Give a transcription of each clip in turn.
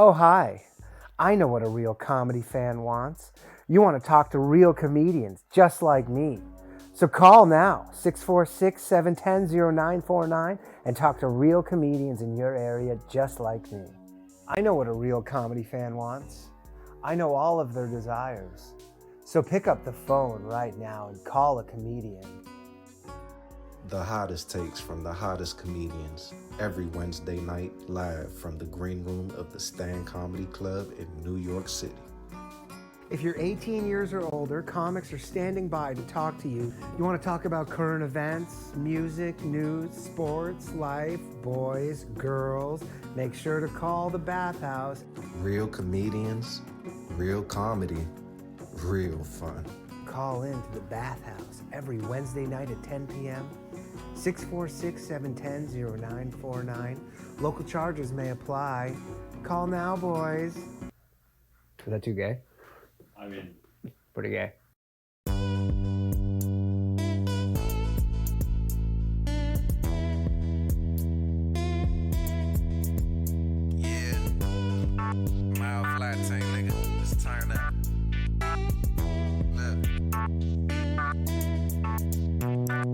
Oh, hi. I know what a real comedy fan wants. You want to talk to real comedians just like me. So call now, 646-710-0949, and talk to real comedians in your area just like me. I know what a real comedy fan wants. I know all of their desires. So pick up the phone right now and call a comedian. The hottest takes from the hottest comedians every Wednesday night live from the green room of the Stand Comedy Club in New York City. If you're 18 years or older, comics are standing by to talk to you. You want to talk about current events, music, news, sports, life, boys, girls, make sure to call the Bathhouse. Real comedians, real comedy, real fun. Call in to the Bathhouse every Wednesday night at 10 p.m. 646-710-0949. Local charges may apply. Call now, boys. Is that too gay? I mean, pretty gay. Yeah. Mild flat tank, nigga. Let's turn up. Look.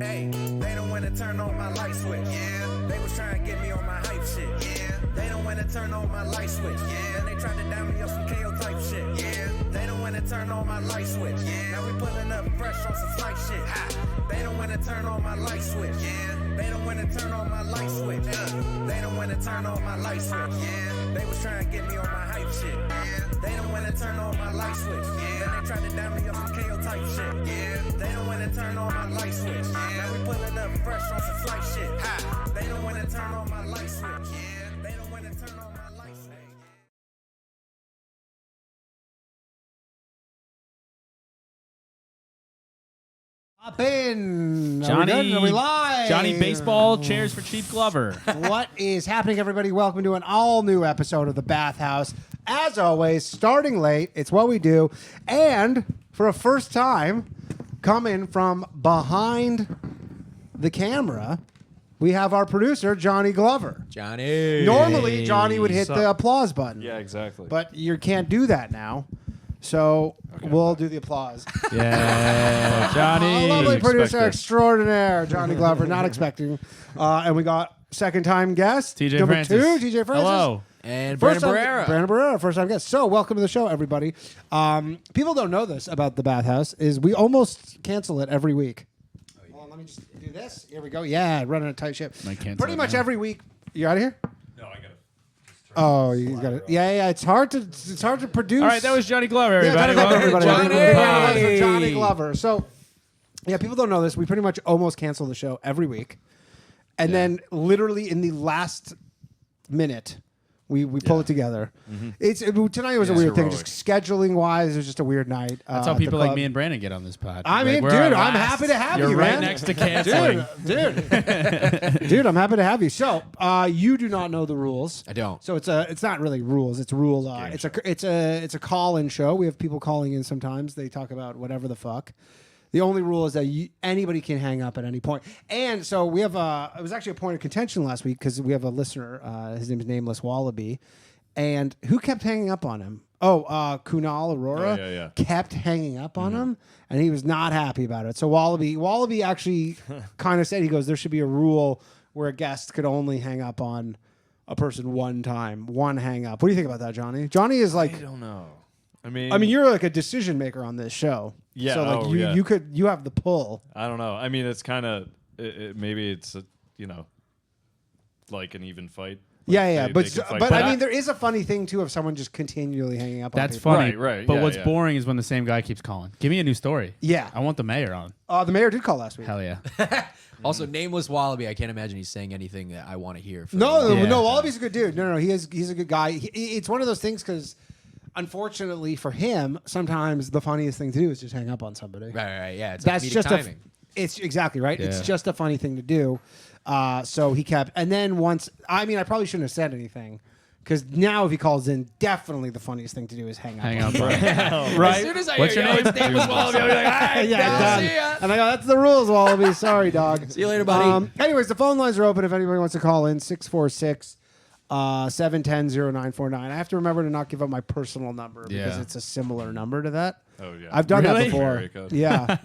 Hey, they don't wanna turn on my light switch. Yeah. They was trying to get me on my hype shit. Yeah. They don't wanna turn on my light switch. Yeah. And they tried to down me up some KO type shit. Yeah. They don't wanna turn on my light switch. Yeah. Now we pulling up fresh on some flight shit. Ha. They don't wanna turn on my light switch. Yeah. They don't wanna turn on my light switch. They don't wanna turn on my light switch. Yeah. They was trying to get me on my hype shit. Yeah. They don't wanna turn on my light switch. Yeah. Then they tried to down me up some KO type shit. Yeah. They don't wanna turn on my light switch. Yeah. Now we pulling up fresh on some flight shit. Ha. They don't wanna turn on my light switch. Yeah. They don't wanna turn on my light switch. Hop in. Johnny, Are we good? Are we live? Johnny Baseball, chairs for cheap Glover. What is happening, everybody? Welcome to an all-new episode of The Bathhouse. As always, starting late. It's what we do. And for a first time, coming from behind the camera, we have our producer, Johnny Glover. Johnny. Normally, Johnny would hit the applause button. yeah, exactly. But you can't do that now. So we'll do the applause. Yeah, Johnny. Lovely producer Expected. extraordinaire, Johnny Glover. Not expecting. And we got second-time guest, TJ number Francis. 2, TJ Francis. Hello. And Brandon Barrera. Brandon Barrera, first-time guest. So welcome to the show, everybody. People don't know this about the Bathhouse, is we almost cancel it every week. Well, let me just do this. Here we go. Yeah, running a tight ship. Might cancel Pretty it much now. every week. You out of here? no, I gotta. Oh, you got it. Yeah. It's hard to produce. All right, that was Johnny Glover, Yeah, everybody. Johnny Glover, everybody. Johnny. Round of applause for Johnny Glover. So, yeah, people don't know this. We pretty much almost cancel the show every week. And then literally in the last minute, we pull it together. Tonight was a weird thing. heroic. Just scheduling wise, it was just a weird night. That's how people like me and Brandon get on this pod. I mean, we're dude, our I'm last. happy to have You're you, right man. next to canceling. Dude, I'm happy to have you. So, you do not know the rules. I don't. So it's not really rules. It's rule. It's a call-in show. We have people calling in sometimes. They talk about whatever the fuck. The only rule is that anybody can hang up at any point. And so we have it was actually a point of contention last week because we have a listener. His name is Nameless Wallaby, and who kept hanging up on him? Kunal Aurora yeah. kept hanging up on him, and he was not happy about it. So Wallaby actually kind of said, he goes, there should be a rule where a guest could only hang up on a person one time, one hang up. What do you think about that, Johnny? Johnny is like, I don't know. I mean, you're like a decision maker on this show. Yeah, So like yeah. you have the pull. I don't know. I mean, it's kind of maybe it's like an even fight. Like Yeah. they But can fight I back. mean, there is a funny thing too of someone just continually hanging up on That's people. funny. Right, But yeah, what's yeah. boring is when the same guy keeps calling. Give me a new story. Yeah. I want the mayor on. The mayor did call last week. Hell yeah. Also, Nameless Wallaby. I can't imagine he's saying anything that I want to hear. No, Yeah. Wallaby's a good dude. No, he's a good guy. It's one of those things because, unfortunately for him, sometimes the funniest thing to do is just hang up on somebody. Right. Yeah, it's That's like just timing. It's exactly right. It's Yeah. just a funny thing to do. So he kept, and then once, I probably shouldn't have said anything. Because now if he calls in, definitely the funniest thing to do is hang up. Hang on up. him. Right. As soon as I What's hear your name? it's Nameless Wallaby, I'll be like, all right, Yeah, done. see ya. And I go, that's the rules, Wallaby. Sorry, dog. See you later, buddy. Anyways, the phone lines are open if anybody wants to call in. 646 710-0949. I have to remember to not give up my personal number because Yeah. it's a similar number to that. Oh yeah. I've done that Really? before. Area code. Yeah.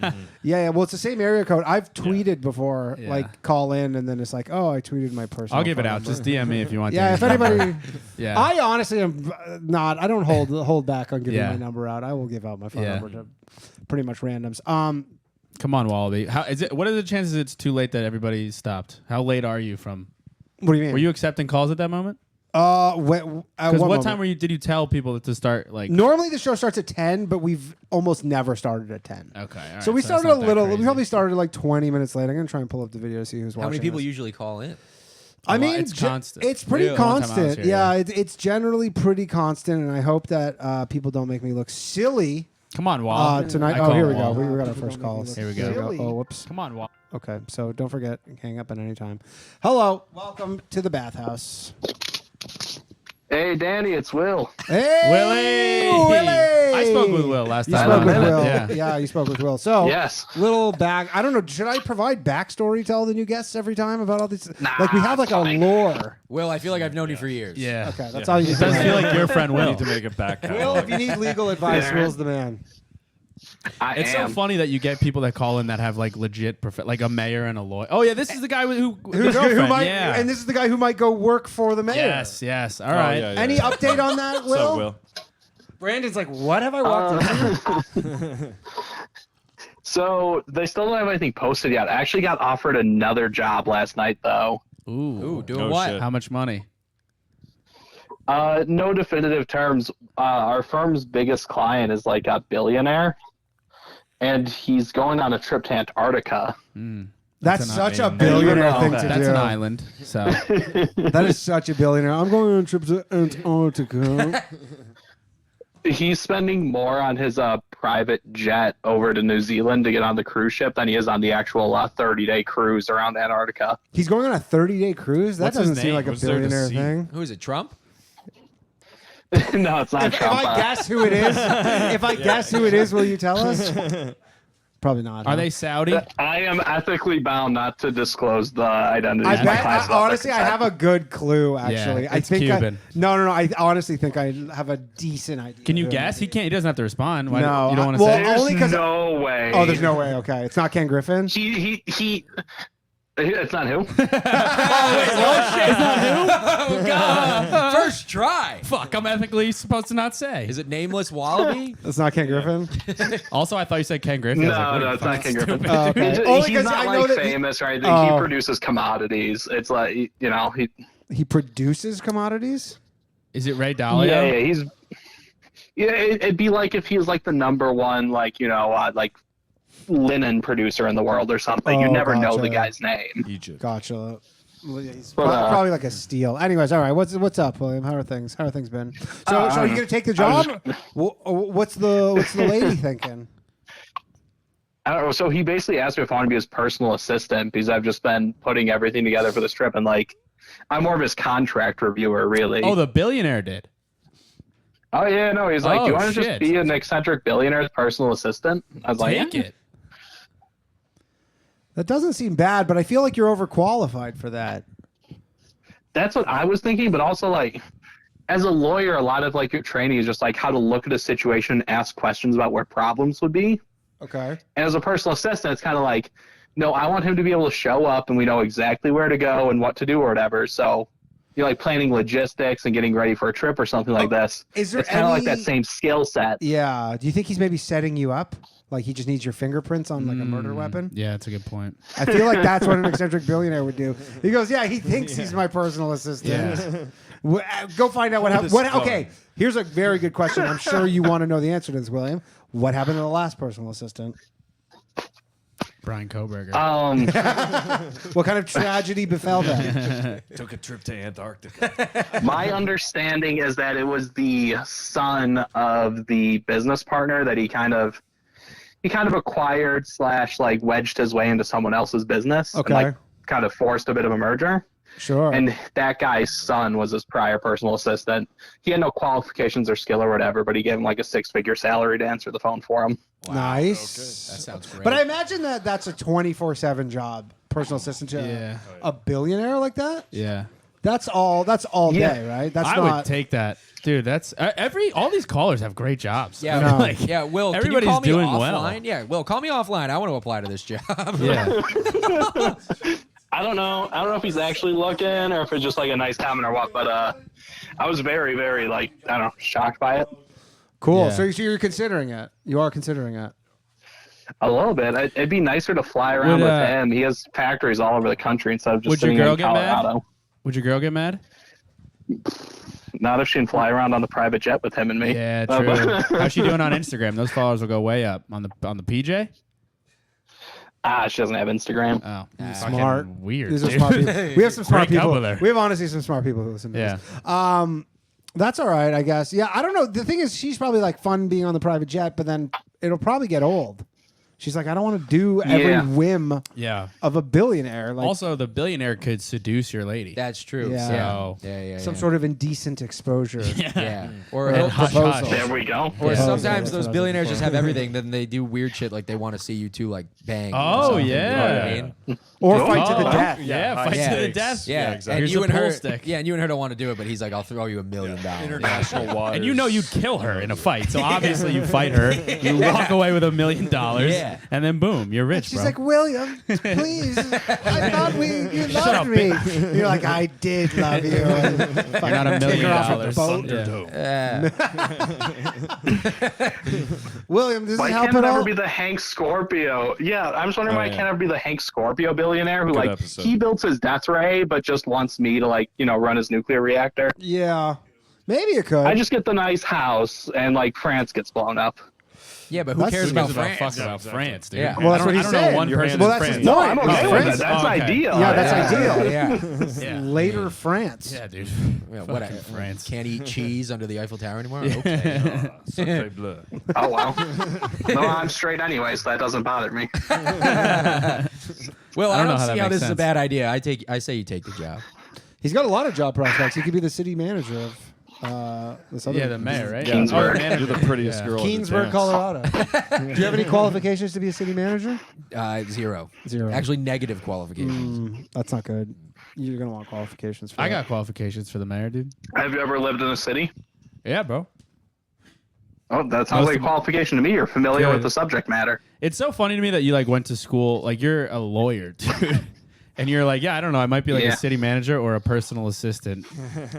Yeah. Well, it's the same area code. I've tweeted before, Yeah. like call in, and then it's like, oh, I tweeted my personal. I'll give it phone out. number. Just DM me if you want. Yeah. to. If anybody, Yeah. I honestly am not. I don't hold back on giving Yeah. my number out. I will give out my phone Yeah. number to pretty much randoms. Come on, Wallaby. How is it? What are the chances it's too late that everybody stopped? How late are you from? What do you mean? Were you accepting calls at that moment? Because What time did you tell people to start? Like, Normally the show starts at 10, but we've almost never started at 10. okay, all So right, we that's started a not that little. We crazy. probably started like 20 minutes late. I'm gonna try and pull up the video, see who's watching. How many people this. usually call in? I mean, it's constant. It's pretty Really? One time I was constant. here, Yeah, yeah. it's generally pretty constant, and I hope that people don't make me look silly Come on, Wall. tonight. I Oh, call here we go. Wall. We got our first call. Here we go. Oh, whoops. Come on, Wall. Okay, so don't forget, hang up at any time. Hello, welcome to the bathhouse. Hey, Danny, it's Will. Hey, Willie! Willie! I spoke with Will last You time. spoke with minute. Will. Yeah. Yeah, you spoke with Will. So, Yes. little back. I don't know. Should I provide backstory to all the new guests every time about all these? Nah, like we have like fine. a lore. Will, I feel like I've known you for years. Yeah. Okay, that's all you It does need. feel like your friend We Will. need to make it back. Will, if you need legal advice, Will's the man. It's so funny that you get people that call in that have like legit, like a mayor and a lawyer. Oh yeah, this is the guy who the Who girlfriend. might, yeah. and this is the guy who might go work for the mayor. Yes, yes. All right. yeah, yeah. Any update on that, Will? So Will. Brandon's like, what have I walked into? So they still don't have anything posted yet. I actually got offered another job last night, though. Ooh. Doing Oh, what? shit. How much money? No definitive terms. Our firm's biggest client is like a billionaire, and he's going on a trip to Antarctica. That's an such a island. billionaire No, thing to That's do. an island. So That is such a billionaire. I'm going on a trip to Antarctica. He's spending more on his private jet over to New Zealand to get on the cruise ship than he is on the actual 30-day cruise around Antarctica. He's going on a 30-day cruise? That What's his doesn't seem name? like a Was there to billionaire see? thing. Who is it, Trump? No, it's not If Trump. I guess who it is, guess who it is, will you tell us? Probably not. are huh? they Saudi? I am ethically bound not to disclose the identity I of my bet. clients. Honestly, I have a good clue. Actually, I it's think Cuban. No. I honestly think I have a decent idea. Can you guess? He can't. He doesn't have to respond. Why No, you don't want to well, say? There's only 'cause- no way. Oh, there's no way. Okay, it's not Ken Griffin. He. It's not who. Oh, God. First try. Fuck, I'm ethically supposed to not say. Is it nameless Wallaby? It's not Ken Griffin. Also, I thought you said Ken Griffin. No, I was like, no, it's not Ken Griffin. stupid. Oh, okay. He's, Only he's 'cause not I know like that he- famous or anything. Oh. He produces commodities. It's like He produces commodities. Is it Ray Dalio? yeah, he's it'd be like if he was like the number one like linen producer in the world or something. You Oh, never know the gotcha. guy's name. Egypt. Gotcha. Well, yeah, he's But, probably like a steal. Anyways, all right. What's up, William? How are things? How are things been? So are you gonna take the job? What's the lady thinking? I don't know. So he basically asked me if I want to be his personal assistant because I've just been putting everything together for this trip and I'm more of his contract reviewer, really. Oh, the billionaire did. Oh yeah, no. He's like, Oh, do you want to shit. just be an eccentric billionaire's personal assistant? I was like, Take yeah. it. That doesn't seem bad, but I feel like you're overqualified for that. That's what I was thinking, but also as a lawyer, a lot of your training is just how to look at a situation, and ask questions about where problems would be. Okay. And as a personal assistant, it's kind of no, I want him to be able to show up and we know exactly where to go and what to do or whatever. So you're planning logistics and getting ready for a trip or something like this. Is there It's kind of like any- that same skill set. Yeah. Do you think he's maybe setting you up? Like he just needs your fingerprints on a murder weapon? Yeah, that's a good point. I feel like that's what an eccentric billionaire would do. He goes, yeah, he thinks he's my personal assistant. Go find out what happened. Okay, here's a very good question. I'm sure you want to know the answer to this, William. What happened to the last personal assistant? Brian Koberger. What kind of tragedy befell them? Took a trip to Antarctica. My understanding is that it was the son of the business partner that he kind of acquired / wedged his way into someone else's business. Okay. And, kind of forced a bit of a merger. Sure. And that guy's son was his prior personal assistant. He had no qualifications or skill or whatever, but he gave him a 6-figure salary to answer the phone for him. Nice. That sounds great. But I imagine that's a 24/7 job, personal assistant to Yeah. a billionaire like that. Yeah. That's all day, right? That's I would take that. Dude, that's all these callers have great jobs. Yeah, No. like, yeah. Will, everybody's can you call me doing well. offline? Yeah, Will, call me offline. I want to apply to this job. Yeah. I don't know if he's actually looking or if it's just like a nice comment or what, but I was very, very like, I don't know, shocked by it. Cool. Yeah. So you're considering it. You are considering it. A little bit. It'd be nicer to fly around with him. He has factories all over the country instead of just Would your sitting girl in get mad? Colorado. Would your girl get mad? Not if she can fly around on the private jet with him and me. Yeah, true. How's she doing on Instagram? Those followers will go way up on the PJ. She doesn't have Instagram. Oh, Smart. fucking weird. These are dude. smart people. We have some smart Break up people. with her. We have honestly some smart people who listen to Yeah. this. That's all right, I guess. Yeah, I don't know. The thing is, she's probably like fun being on the private jet, but then it'll probably get old. She's like, I don't want to do every whim Yeah. of a billionaire. Like Also, the billionaire could seduce your lady. That's true. Yeah. So- Yeah. some sort of indecent exposure. Yeah. Or And he'll- hush, proposal. hush. There we go. Or Yeah. sometimes That's what I those was billionaires looking just have everything. Then they do weird shit like they want to see you two like bang. or Oh, something, you know what I yeah. mean? Or fight to the Oh, death. Yeah, high fight to the stakes. death. Yeah, exactly. and Here's you the and pool her, stick. yeah, and you and her don't want to do it, but he's like, I'll throw you $1 million. International waters. And you know you'd kill her in a fight, so obviously you fight her. You walk away with $1 million, Yeah. and then boom, you're rich, She's bro. like, William, please. I thought you Shut loved up, me. You're like, I did love you. And you're not $1 take million. her off with the boat. William, does Why it help can't it at all? ever be the Hank Scorpio? Yeah, I'm just wondering why it can't ever be the Hank Scorpio billionaire who, Good like, episode. he built his death ray, but just wants me to, like, run his nuclear reactor. Yeah. Maybe it could. I just get the nice house, and, like, France gets blown up. Yeah, but who That's cares the about Who's about France? fucking about France, dude. Yeah. Well, that's I what don't, he's I don't saying. know one Your person. hand well, is that's France. his No, point. I'm okay Oh, with France. that. That's Oh, okay. ideal. Yeah, that's ideal. Yeah. Yeah. Later France. Yeah, dude. Yeah, what? Fucking France. Can't eat cheese under the Eiffel Tower anymore? Okay. Sacré bleu. Oh, wow. No, I'm straight anyway, so that doesn't bother me. Well, I I don't know don't how see that how makes this is a sense. bad idea. I say you take the job. He's got a lot of job prospects. He could be the city manager of this other. Yeah, the mayor, right? Keensburg. Oh, manager. You're the prettiest girl in the Keensburg, dance. Colorado. Do you have any qualifications to be a city manager? Zero. Zero. Actually, negative qualifications. That's not good. You're gonna want qualifications for I that. got qualifications for the mayor, dude. Have you ever lived in a city? Yeah, bro. Oh, that sounds like a qualification to me. You're familiar Good. with the subject matter. It's so funny to me that you like went to school, like you're a lawyer, dude. And you're like, yeah, I don't know. I might be like Yeah. a city manager or a personal assistant.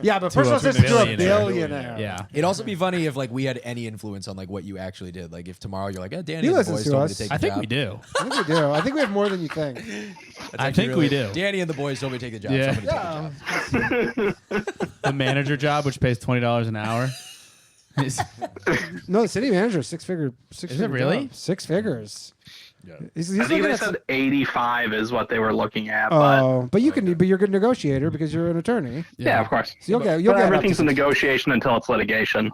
Yeah, but To a personal assistant to a billionaire. billionaire. Yeah. It'd also be funny if like we had any influence on like what you actually did. Like if tomorrow you're like, Danny He and the listens boys to told me us. to take I the think job. we do. I think we do. I think we have more than you think. That's I actually think we do. Danny and the boys told me to take the job. Yeah. So I'm gonna take the job. The manager job, which pays $20 an hour. Is- No, the city manager is six figure. Is it really? 6 figures. Yeah. He's I think looking they at said 85 is what they were looking at, but Oh, but you can. But you're a good negotiator because you're an attorney. yeah, of course. So you'll get. But up to everything's a six- negotiation until it's litigation.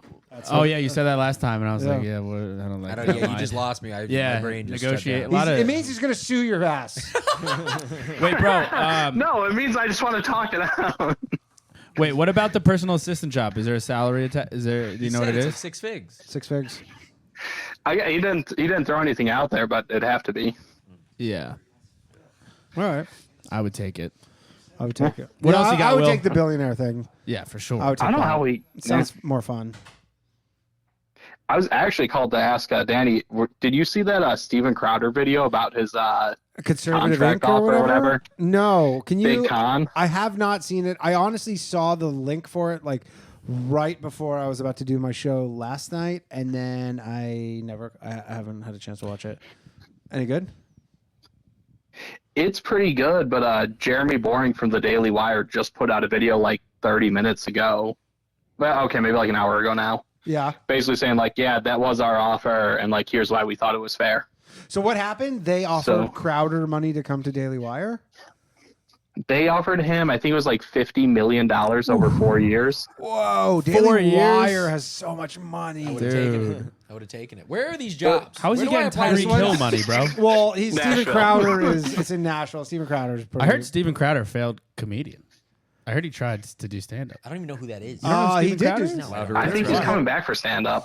Oh, yeah. You said that last time. And I was Yeah. like, yeah, well, I don't like I that don't, yeah, you line. just lost me. Yeah, My brain just negotiate. shut A lot down. of- It means he's gonna sue your ass. Wait, bro. No, it means I just want to talk it out. Wait, what about the personal assistant job? Is there a salary? Is there? Do you know what it It's is? like 6 figs. 6 figs. He didn't throw anything out there, but it'd have to be. Yeah, All right. I would take it. I would take it. What Yeah, else you got, I would Will? take the billionaire thing. Yeah, for sure. I would take I don't know that. how we. It sounds more fun. I was actually called to ask Danny. Did you see that Steven Crowder video about his Conservative contract Inc. or offer or whatever? whatever? No. Can you? big con? I have not seen it. I honestly saw the link for it like right before I was about to do my show last night, and then I haven't had a chance to watch it. Any good? It's pretty good, but Jeremy Boring from the Daily Wire just put out a video like 30 minutes ago. Well, okay, maybe like an hour ago now. Yeah. Basically saying like, yeah, that was our offer, and like, here's why we thought it was fair. So what happened? They offered Crowder money to come to Daily Wire? They offered him, I think it was like $50 million over 4 years. Whoa, 4 Daily years? Wire has so much money. I would have taken it. Dude. I would have taken it. Where are these jobs? How is he Where do I getting apply to Tyreek these Hill jobs? money, bro? Well, Steven Nashville. Crowder it's in Nashville. Steven Crowder is pretty I heard Steven Crowder failed comedian. I heard he tried to do stand up. I don't even know who that is. He did do I think he's coming back for stand-up.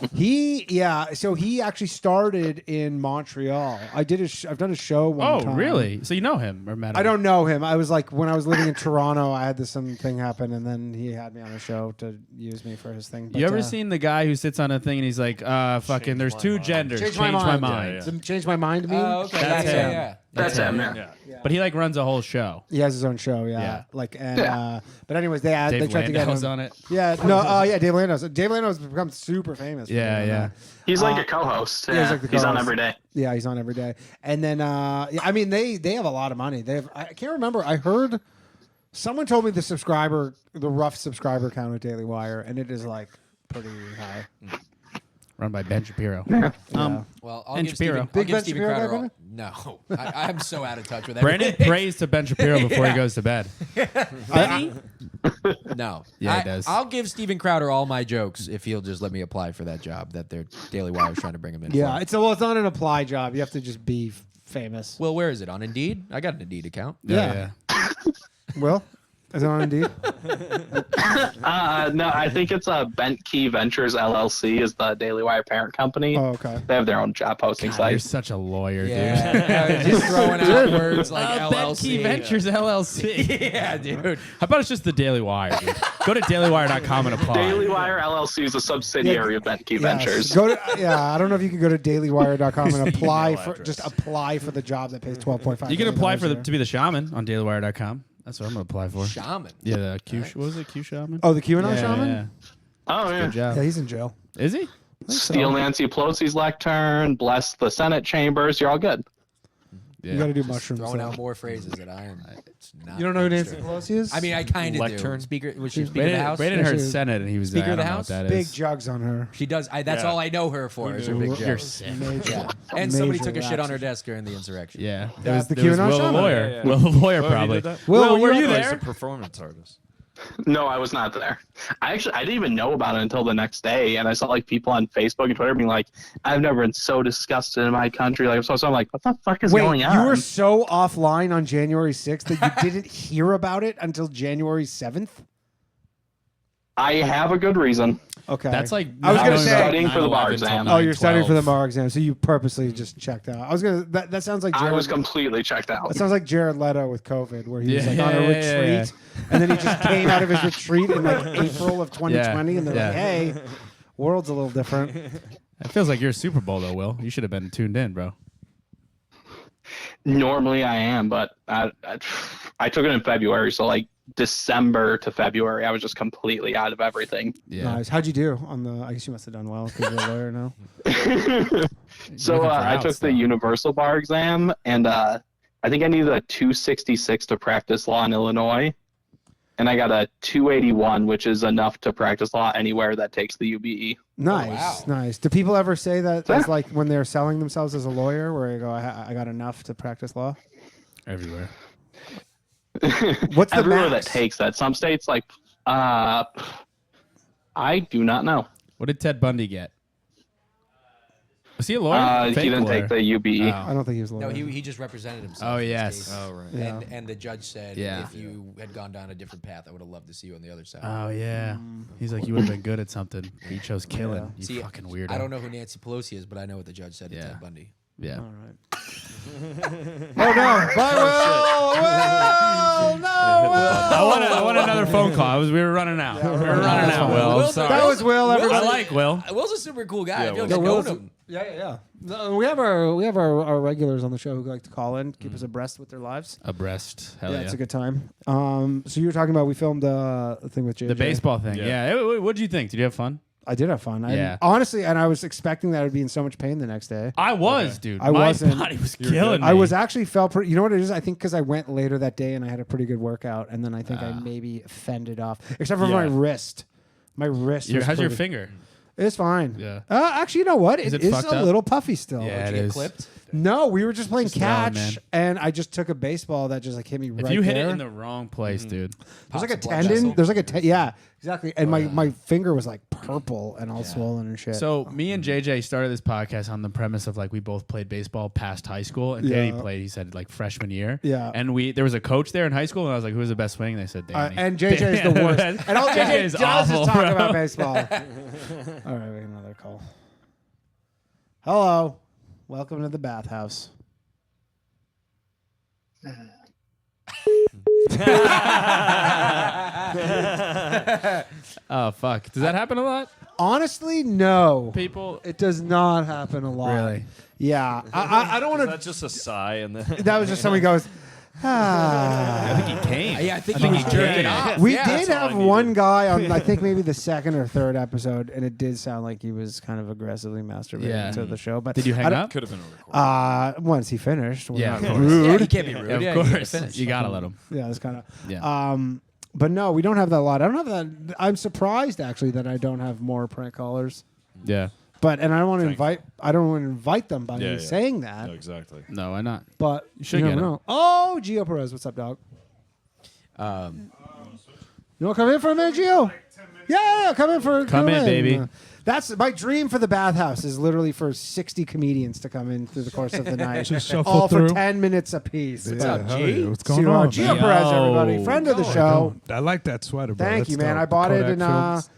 So he actually started in Montreal. I've done a show one time. Oh, really? So you know him or met him? I don't know him. I was like, when I was living in Toronto, I had something happen, and then he had me on a show to use me for his thing. But, you ever seen the guy who sits on a thing and he's like, fucking, there's two genders. Change my my mind. Yeah. Change my mind meme? Okay. That's him. Yeah. That's him. Yeah. But he like runs a whole show. He has his own show, Yeah. But anyways, they tried to get him on it. Yeah, Dave Lanez. Dave Lanez has become super famous. Yeah. He's like a co-host. he's like the he's on co-host. every day. Yeah, he's on every day. And then I mean they have a lot of money. I can't remember. I heard someone told me the rough subscriber count of Daily Wire, and it is like pretty high. Run by Ben Shapiro. Well, I'll And give Shapiro. Steven, Big Ben Steven Shapiro Crowder guy, No, I'm so out of touch with Brandon everything. prays to Ben Shapiro before he goes to bed. No. Yeah, he does. I'll give Steven Crowder all my jokes if he'll just let me apply for that job that their Daily Wire is trying to bring him in Yeah, for. it's not an apply job. You have to just be famous. Well, where is it? On Indeed? I got an Indeed account. Yeah. Will? Is it on Indeed? No, I think it's Bent Key Ventures LLC is the Daily Wire parent company. Oh, okay. They have their own job posting You're site. such a lawyer, dude. Yeah. Just throwing out words like Ben LLC. Key Ventures LLC. Yeah, dude. How about it's just the Daily Wire, dude? Go to dailywire.com and apply. Daily Wire LLC is a subsidiary of Bent Key Ventures. I don't know if you can go to dailywire.com and apply for the job that pays $12.5 You can million apply a year. to be the shaman on dailywire.com. That's what I'm going to apply for. Shaman. Yeah, the Q. What was it? Q shaman? Oh, the QAnon yeah, shaman? Yeah. Oh, yeah. Good job. Yeah, he's in jail. Is he? Steal Nancy Pelosi's lectern, bless the Senate chambers. You're all good. Yeah. You got to do mushrooms. Throwing so. out more phrases that I am. It's not You don't know who Nancy registered. Pelosi is? I mean, I kind of do. Lectern? Speaker was she Speaker of the House? Brandon Yeah, heard she is. Senate and he was Speaker like, of the I don't know House? what that big is. jugs on her. She does. That's Yeah. all I know her for. Is her big You're jokes. sick. Major. Yeah. And somebody Major took a shit on her lapses. desk during the insurrection. Yeah. That's the it was QAnon Will the shaman? lawyer. Yeah. Will the lawyer Oh, he probably. did that? Will, were you He's there? a performance artist. No, I was not there. I didn't even know about it until the next day, and I saw like people on Facebook and Twitter being like, "I've never been so disgusted in my country." Like, so I'm like, "What the fuck is going on?" You were so offline on January 6th that you didn't hear about it until January 7th? I have a good reason. Okay. That's like I was not gonna knowing say- about Studying for the bar 9/11 till exam. Oh, you're studying for the 9/12. bar exam, so you purposely just checked out. I was gonna. That sounds like I Jared. was completely checked out. That sounds like Jared Leto with COVID, where he was like Yeah, on a yeah, retreat, yeah. and then he just came out of his retreat in like April of 2020, and they're Yeah. like, "Hey, world's a little different." It feels like you're Super Bowl though, Will. You should have been tuned in, bro. Normally I am, but I took it in February, so like December to February, I was just completely out of everything. Yeah. Nice. How'd you do on the? I guess you must have done well because you're a lawyer now. So Looking for I outs, took the though. universal bar exam, and I think I needed a 266 to practice law in Illinois, and I got a 281, which is enough to practice law anywhere that takes the UBE. Nice, wow. nice. Do people ever say that Yeah. as like when they're selling themselves as a lawyer, where you go, I got enough to practice law? Everywhere. What's the Everywhere max? that takes that. Some states like I do not know. What did Ted Bundy get? Was he a lawyer? He Fake didn't lawyer. take the UBE. Oh. I don't think he was a No, lawyer. he just represented himself. Oh, in this yes. case. Oh, right. Yeah. And the judge said, Yeah. if you had gone down a different path, I would have loved to see you on the other side. Oh yeah. He's like, you would have been good at something. He chose killing. Yeah. You See, fucking weirdo. I don't know who Nancy Pelosi is, but I know what the judge said to Yeah. Ted Bundy. Yeah. All right. Oh no! Bye, Will. No. I want another phone call. We were running out. We were running out, Will. I'm Will's- sorry. That was Will. I Everybody. like Will. Will's a super cool guy. I feel like Will's I Will's know a- him. Yeah. No, we have our regulars on the show who like to call in, keep us abreast with their lives. Abreast. Hell Yeah, yeah. it's a good time. So you were talking about we filmed a thing with JJ. The baseball thing. Yeah. Yeah. What'd you think? Did you have fun? I did have fun. Yeah. Honestly, and I was expecting that I'd be in so much pain the next day. I was, dude. I My wasn't. body was You were killing me. I was actually felt pretty. You know what it is? I think because I went later that day and I had a pretty good workout, and then I think I maybe fended off, except for my Yeah. wrist. My wrist. was How's your pretty- finger? It's fine. Yeah. Actually, you know what? Is It it is fucked a up? little puffy still. Yeah, Did it you get is. clipped? No, we were just playing Just yelling, catch, man. and I just took a baseball that just like hit me If right you hit there. it in the wrong place, dude. There's like a Pops a blood tendon. vessel. There's like a yeah, exactly. And my finger was like purple and all swollen and shit. So me and JJ started this podcast on the premise of like we both played baseball past high school, and Danny played. He said like freshman year. Yeah. And there was a coach there in high school, and I was like, "Who's the best swing?" They said Danny. and JJ is the worst. And all JJ is does awful, is talk bro. about baseball. All right, we got another call. Hello, welcome to the bathhouse. Oh fuck! Does that happen a lot? Honestly, no. People. It does not happen a lot. Really? Yeah. I don't want That's just a sigh, and then to. That was just somebody goes. I think he came. Yeah, I think he was jerking off. We Yeah, did that's all have I needed. one guy on, I think maybe the second or third episode, and it did sound like he was kind of aggressively masturbating Yeah. to the show. But Did you I hang don't- up? could have been a record. Once he finished, we're Yeah, not of course. rude. Yeah, he can't be rude. Yeah, Yeah, of you gotta course. finish. You gotta let him. Yeah, it's kind of. Yeah. But no, we don't have that a lot. I don't have that. I'm surprised actually that I don't have more prank callers. Yeah. But and I don't want to Thankful. invite. I don't want to invite them by Yeah, me yeah. saying that. No, exactly. No, why not? But You should never get 'em. know. Oh, Geo Perez, what's up, dog? You want to come in for a minute, Gio? Yeah, come in for Come in, baby. That's my dream for the bathhouse is literally for 60 comedians to come in through the course of the night, Just shuffle all through. for 10 minutes apiece. Yeah, But hell yeah. What's going to on? Gio man? Perez, Yo. everybody, friend of the show. I like that sweater, bro. Thank That's you, man. dope. I bought it Kodak in. films.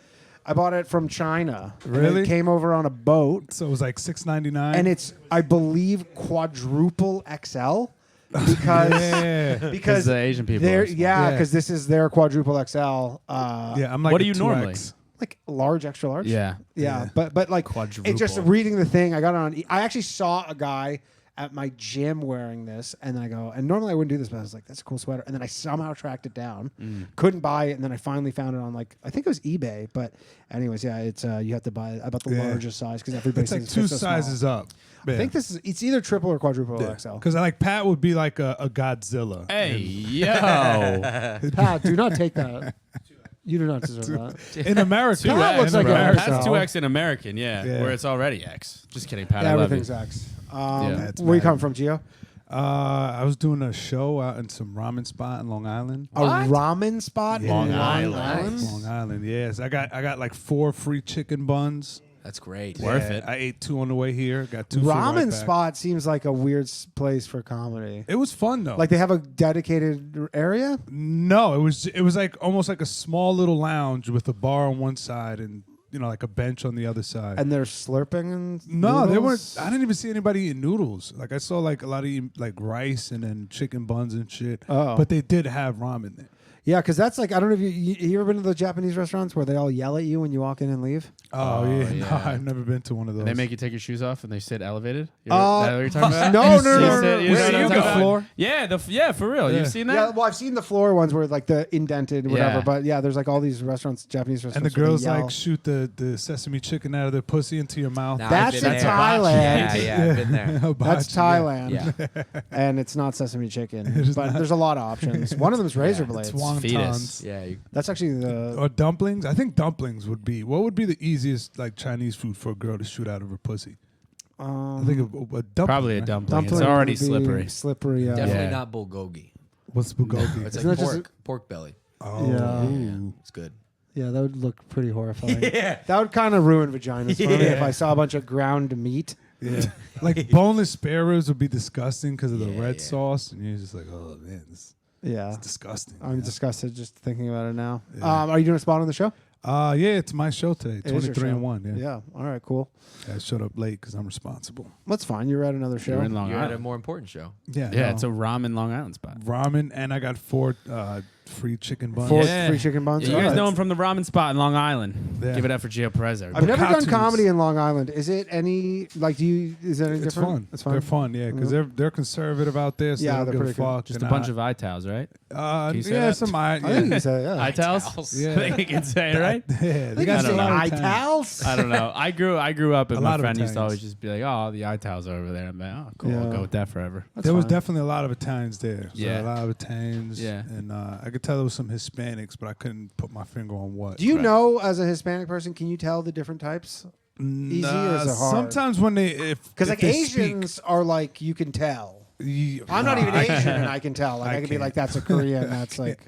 I bought it from China. And Really? It came over on a boat, So it was like $6.99. and it's I believe quadruple XL. Because yeah, because the Asian people they're are small. yeah Yeah. because this is their quadruple XL. yeah. I'm like What a do you 2X. normally? Like large, extra large. Yeah. Yeah, but like it's just Quadruple. reading the thing. I got on. I actually saw a guy at my gym wearing this, and then I go. And normally I wouldn't do this, but I was like, "That's a cool sweater." And then I somehow tracked it down. Couldn't buy it, and then I finally found it on like I think it was eBay. But anyways, yeah, it's you have to buy it. I bought the Yeah. largest size because everybody It's like says it two fits so small. sizes up. I think this is it's either triple or quadruple XL. Because like Pat would be like a Godzilla. Hey, yo. Pat, do not take that. You do not deserve that. In America, Pat looks in like an America. Pat's 2X in American, yeah, where it's already X. Just kidding, Pat. Yeah, I love you. everything's X. Yeah. That's Where you mad. come from, Gio? I was doing a show out in some ramen spot in Long Island. A ramen spot in Long Long Island. Island. Long Island, yes. I got like 4 free chicken buns. That's great. Worth Yeah, it. I ate 2 on the way here. Got 2 for the Ramen right back. spot seems like a weird place for comedy. It was fun though. Like they have a dedicated area. No, it was like almost like a small little lounge with a bar on one side and like a bench on the other side. And they're slurping and No, they noodles? weren't. I didn't even see anybody eating noodles. Like I saw like a lot of eating, like rice and then chicken buns and shit. Oh. But they did have ramen there. Yeah, because that's like I don't know if you ever been to the Japanese restaurants where they all yell at you when you walk in and leave. Oh, yeah. yeah. No, I've never been to one of those. And they make you take your shoes off and they sit elevated? Is that what you're talking about? No, no, You no, sit- no. you know Where what you I'm the talking about? floor? Yeah, for real. Yeah. You've seen that? Yeah, well, I've seen the floor ones where like the indented whatever, Yeah. but yeah, there's like all these restaurants, Japanese and restaurants. the where they girls yell. like shoot the sesame chicken out of their pussy into your mouth. Nah, That's I've been in there. Thailand. Yeah, I've been there. That's Hibachi, yeah. Thailand, Yeah. and it's not sesame chicken, is but not. there's a lot of options. One of them is razor blades. It's wontons. Fetus. Yeah. That's actually the Or dumplings. I think dumplings would be. What would be the easiest like Chinese food for a girl to shoot out of her pussy? I think a dumpling. Probably a right? dumpling. dumpling. It's already would be slippery. Slippery. Definitely Yeah. not bulgogi. What's bulgogi? It's Isn't like that just pork belly. Oh, Yeah. ooh. It's good. Yeah, that would look pretty horrifying. That would kind of ruin vaginas for me if I saw a bunch of ground meat. Yeah. Like boneless spare ribs would be disgusting because of the Yeah, red yeah. sauce, and you're just like, oh man, this Yeah, is disgusting. I'm disgusted just thinking about it now. Yeah. Are you doing a spot on the show? Yeah, it's my show today. It is your 23 and show. 1. Yeah. Yeah. All right. Cool. I showed up late because I'm responsible. That's fine. You're at another show. You're in Long You're at a Island. more important show. Yeah. Yeah, no. it's a ramen Long Island spot. ramen, and I got 4 free chicken buns. Four Yeah. free chicken buns. Yeah, you All guys right. know him from the ramen spot in Long Island. Yeah. Give it up for Geo Perez. I've everybody. never cartoons. done comedy in Long Island. Is it any like? Do you? Is it any It's different? fun. It's fun. They're fun, yeah, because they're conservative out there. So Yeah, they don't they're give a pretty good. fuck. Just and a bunch of eye towels, right? Can you say yeah, that? some eye. I think Yeah. you said yeah. Eye towels? towels. Yeah. I think you can say it, right? Yeah, they I think got it's I don't a know. lot eye of time. towels. I don't know. I grew up and A my lot of friend used to Italians. always just be like, "Oh, the eye towels are over there." I'm like, "Oh, cool. Yeah. I'll go with that forever." That's There was fine. definitely a lot of Italians there. Yeah. So a lot of Italians. Yeah. And I could tell there was some Hispanics, but I couldn't put my finger on what. Do you Right. know, as a Hispanic person, can you tell the different types easy or is it hard? Sometimes when because like Asians are like you can tell. I'm not even Asian and I can tell. Like I can be like that's a Korean. That's like.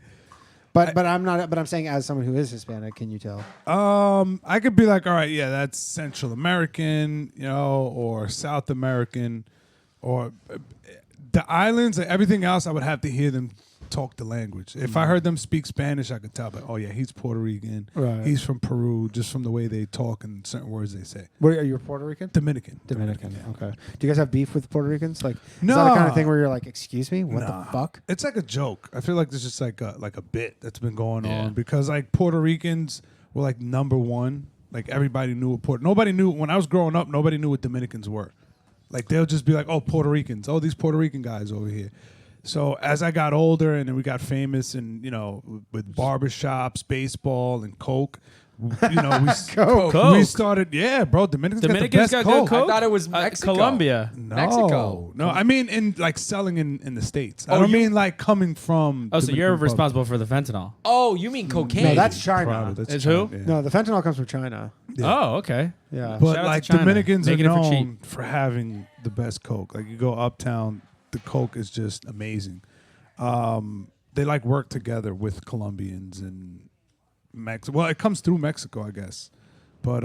But I'm not. But I'm saying as someone who is Hispanic, can you tell? I could be like, all right, yeah, that's Central American, or South American, or the islands. Everything else, I would have to hear them talk the language. If I heard them speak Spanish, I could tell. But oh yeah, he's Puerto Rican. Right. He's from Peru, just from the way they talk and certain words they say. Where are you Puerto Rican? Dominican. Dominican. Yeah. Okay. Do you guys have beef with Puerto Ricans? Like, no. Is that the kind of thing where you're like, excuse me, what the fuck? It's like a joke. I feel like there's just like a bit that's been going on because like Puerto Ricans were like number one. Like everybody knew what nobody knew when I was growing up. Nobody knew what Dominicans were. Like they'll just be like, oh, Puerto Ricans. Oh, these Puerto Rican guys over here. So as I got older and then we got famous and, with barbershops, baseball, and Coke, we started, Dominicans got Coke. Coke. I thought it was Mexico. Colombia. Mexico. No, I mean in like selling in the States. I don't mean like coming from. Oh, so Dominican you're Republic. responsible for the fentanyl. Oh, you mean cocaine? No, that's China. Probably, that's It's China, who? yeah. No, the fentanyl comes from China. Yeah. Oh, okay. Yeah. But Shout out like to China. Dominicans are Making it for cheap. known for having the best Coke. Like you go uptown, the Coke is just amazing. They like work together with Colombians and Mexico. Well, it comes through Mexico, I guess. But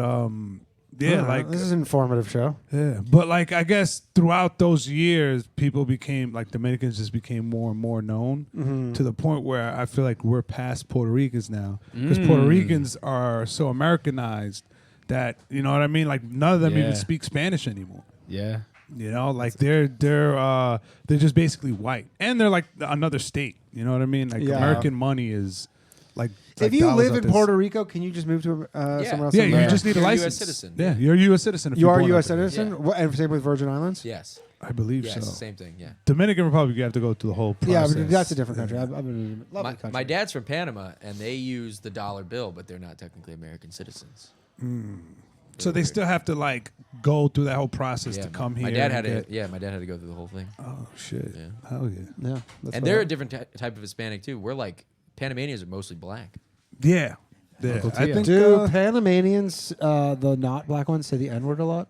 like this is an informative show. yeah. But like I guess throughout those years, people became like Dominicans just became more and more known to the point where I feel like we're past Puerto Ricans now because Puerto Ricans are so Americanized that you know what I mean. Like none of them even speak Spanish anymore. Yeah. Like they're just basically white, and they're like another state. You know what I mean? Like American money is like. If you live in Puerto Rico, can you just move to somewhere else? Yeah, you just need a You're a license. US citizen. Yeah, you're a U.S. citizen. If You you're are a born U.S. up there. citizen? Yeah. And same with Virgin Islands? Yes. I believe Yes, so. same thing. Yeah. Dominican Republic, you have to go through the whole process. Yeah, but that's a different country. I've been in a lovely country. My dad's from Panama, and they use the dollar bill, but they're not technically American citizens. So they still have to like go through that whole process Yeah, to come here. My dad and had get- my dad had to go through the whole thing. Oh shit! Yeah. Hell yeah! Yeah. That's And what they're I- a different type of Hispanic too. We're like Panamanians are mostly black. Yeah. I think Do Panamanians, the not black ones, say the N word a lot?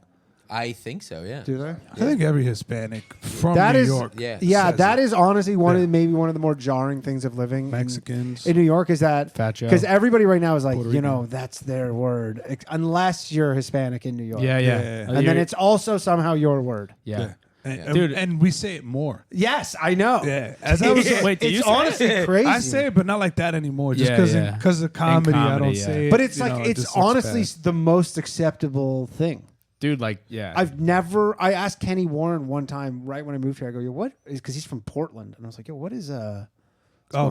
I think so. Yeah. Do they? I think every Hispanic from That New is- York. Yeah. Yeah, says that it. is honestly Yeah. maybe one of the more jarring things of living Mexicans. in New York is that Fat Joe. because everybody right now is like, Puerto you Rican. know, that's their word, unless you're Hispanic in New York. Yeah. And then it's also somehow your word. Yeah. And, Dude. and we say it more. Yes, I know. Yeah, as I was Wait, do you it's say honestly it? crazy. I say it, but not like that anymore. Just Yeah, because of comedy, I comedy, don't yeah. say it. But it's you like know, it it's just looks honestly bad. the most acceptable thing. Dude, like, yeah. I asked Kenny Warren one time right when I moved here. I go, yo, what is, because he's from Portland, and I was like, yo, what is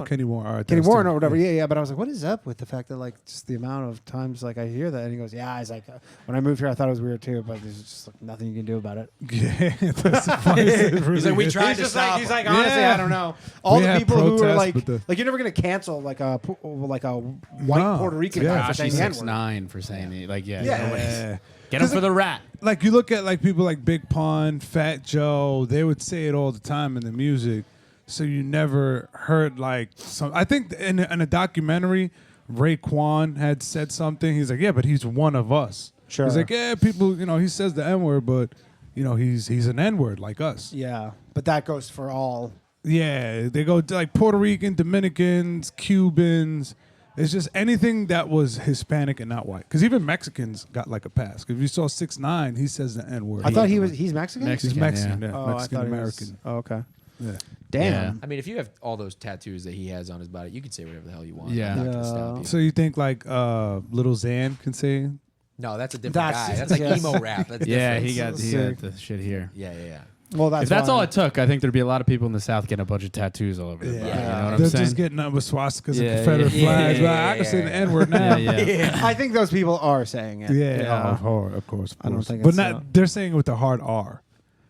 Kenny Warren. All right, Kenny that's Warren too- or whatever? Yeah, but I was like, what is up with the fact that like just the amount of times like I hear that, and he goes, yeah, he's like, when I moved here, I thought it was weird too, but there's just like nothing you can do about it. Yeah, that's the funniest. He's like, we tried He's to just stop. like, he's like, honestly, Yeah. I don't know. All We the had people who are protests, like, but the- like you're never gonna cancel like a white No. Puerto Rican Yeah. guy for saying She's the N-word. 6'9" for saying it. Like, yeah. Yeah. nobody's- Yeah. Get him for the rat. Like you look at like people like Big Pun, Fat Joe, they would say it all the time in the music. So you never heard like some. I think in a documentary, Raekwon had said something. He's like, yeah, but he's one of us. Sure. He's like, yeah, people, he says the N word, but he's an N word like us. Yeah, but that goes for all. Yeah, they go to, like Puerto Rican, Dominicans, Cubans. It's just anything that was Hispanic and not white. Because even Mexicans got like a pass. If you saw 6ix9ine, he says the N word. I thought he's Mexican. He's Mexican, yeah. Oh, I Mexican thought he was- American. Oh, okay. Yeah. Damn. Yeah. I mean, if you have all those tattoos that he has on his body, you can say whatever the hell you want. Yeah. I'm not gonna Yeah. stop you. So you think like Little Xan can say? No, that's a different That's- guy. That's like yes. emo rap. That's Yeah, different. he got Sick. the shit here. Yeah. Well, that's If that's why- all it took, I think there'd be a lot of people in the South getting a bunch of tattoos all over their body. You know what I'm They're saying? just getting up with swastikas Yeah, and Confederate yeah, flags. yeah, Well, I can say the N word now. yeah. I think those people are saying it. Yeah, of course. I don't think but it's not. They're saying it with the hard R.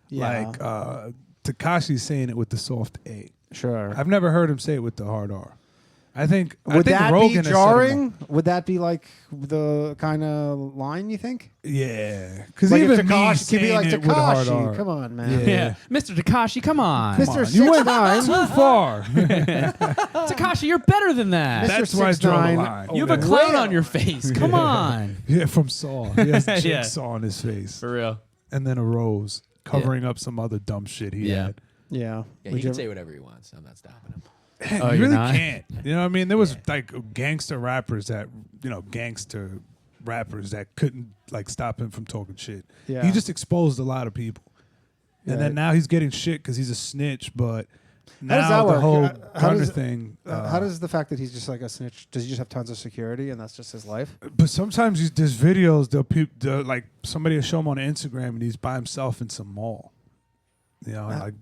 Yeah. Like Tekashi's saying it with the soft A. Sure. I've never heard him say it with the hard R. I think Would that Rogan be has said it jarring? Would that be like the kind of line you think? Yeah, because Like even if me Tekashi could be saying like it with hard Tekashi. R. Come on, man. Yeah. Mr. Tekashi, come on. Mr. You went 6'9". too far. Takashi, you're better than that. That's why I draw the 6'9". line. You have a clown on your face. Come on. Yeah, from Saw. He has a Yeah. jigsaw on his face. For real. And then a rose covering up some other dumb shit he Yeah. had. Yeah. Yeah, he can say whatever he wants. I'm not stopping him. Oh, you you're really not? can't. You know what I mean? There was like gangster rappers that, gangster rappers that couldn't like stop him from talking shit. Yeah. He just exposed a lot of people. Yeah. And then now he's getting shit because he's a snitch, but How does that now the work? whole How Gunner does- thing. How does the fact that he's just like a snitch? Does he just have tons of security and that's just his life? But sometimes there's videos, they'll like somebody will show him on Instagram and he's by himself in some mall. You know, like.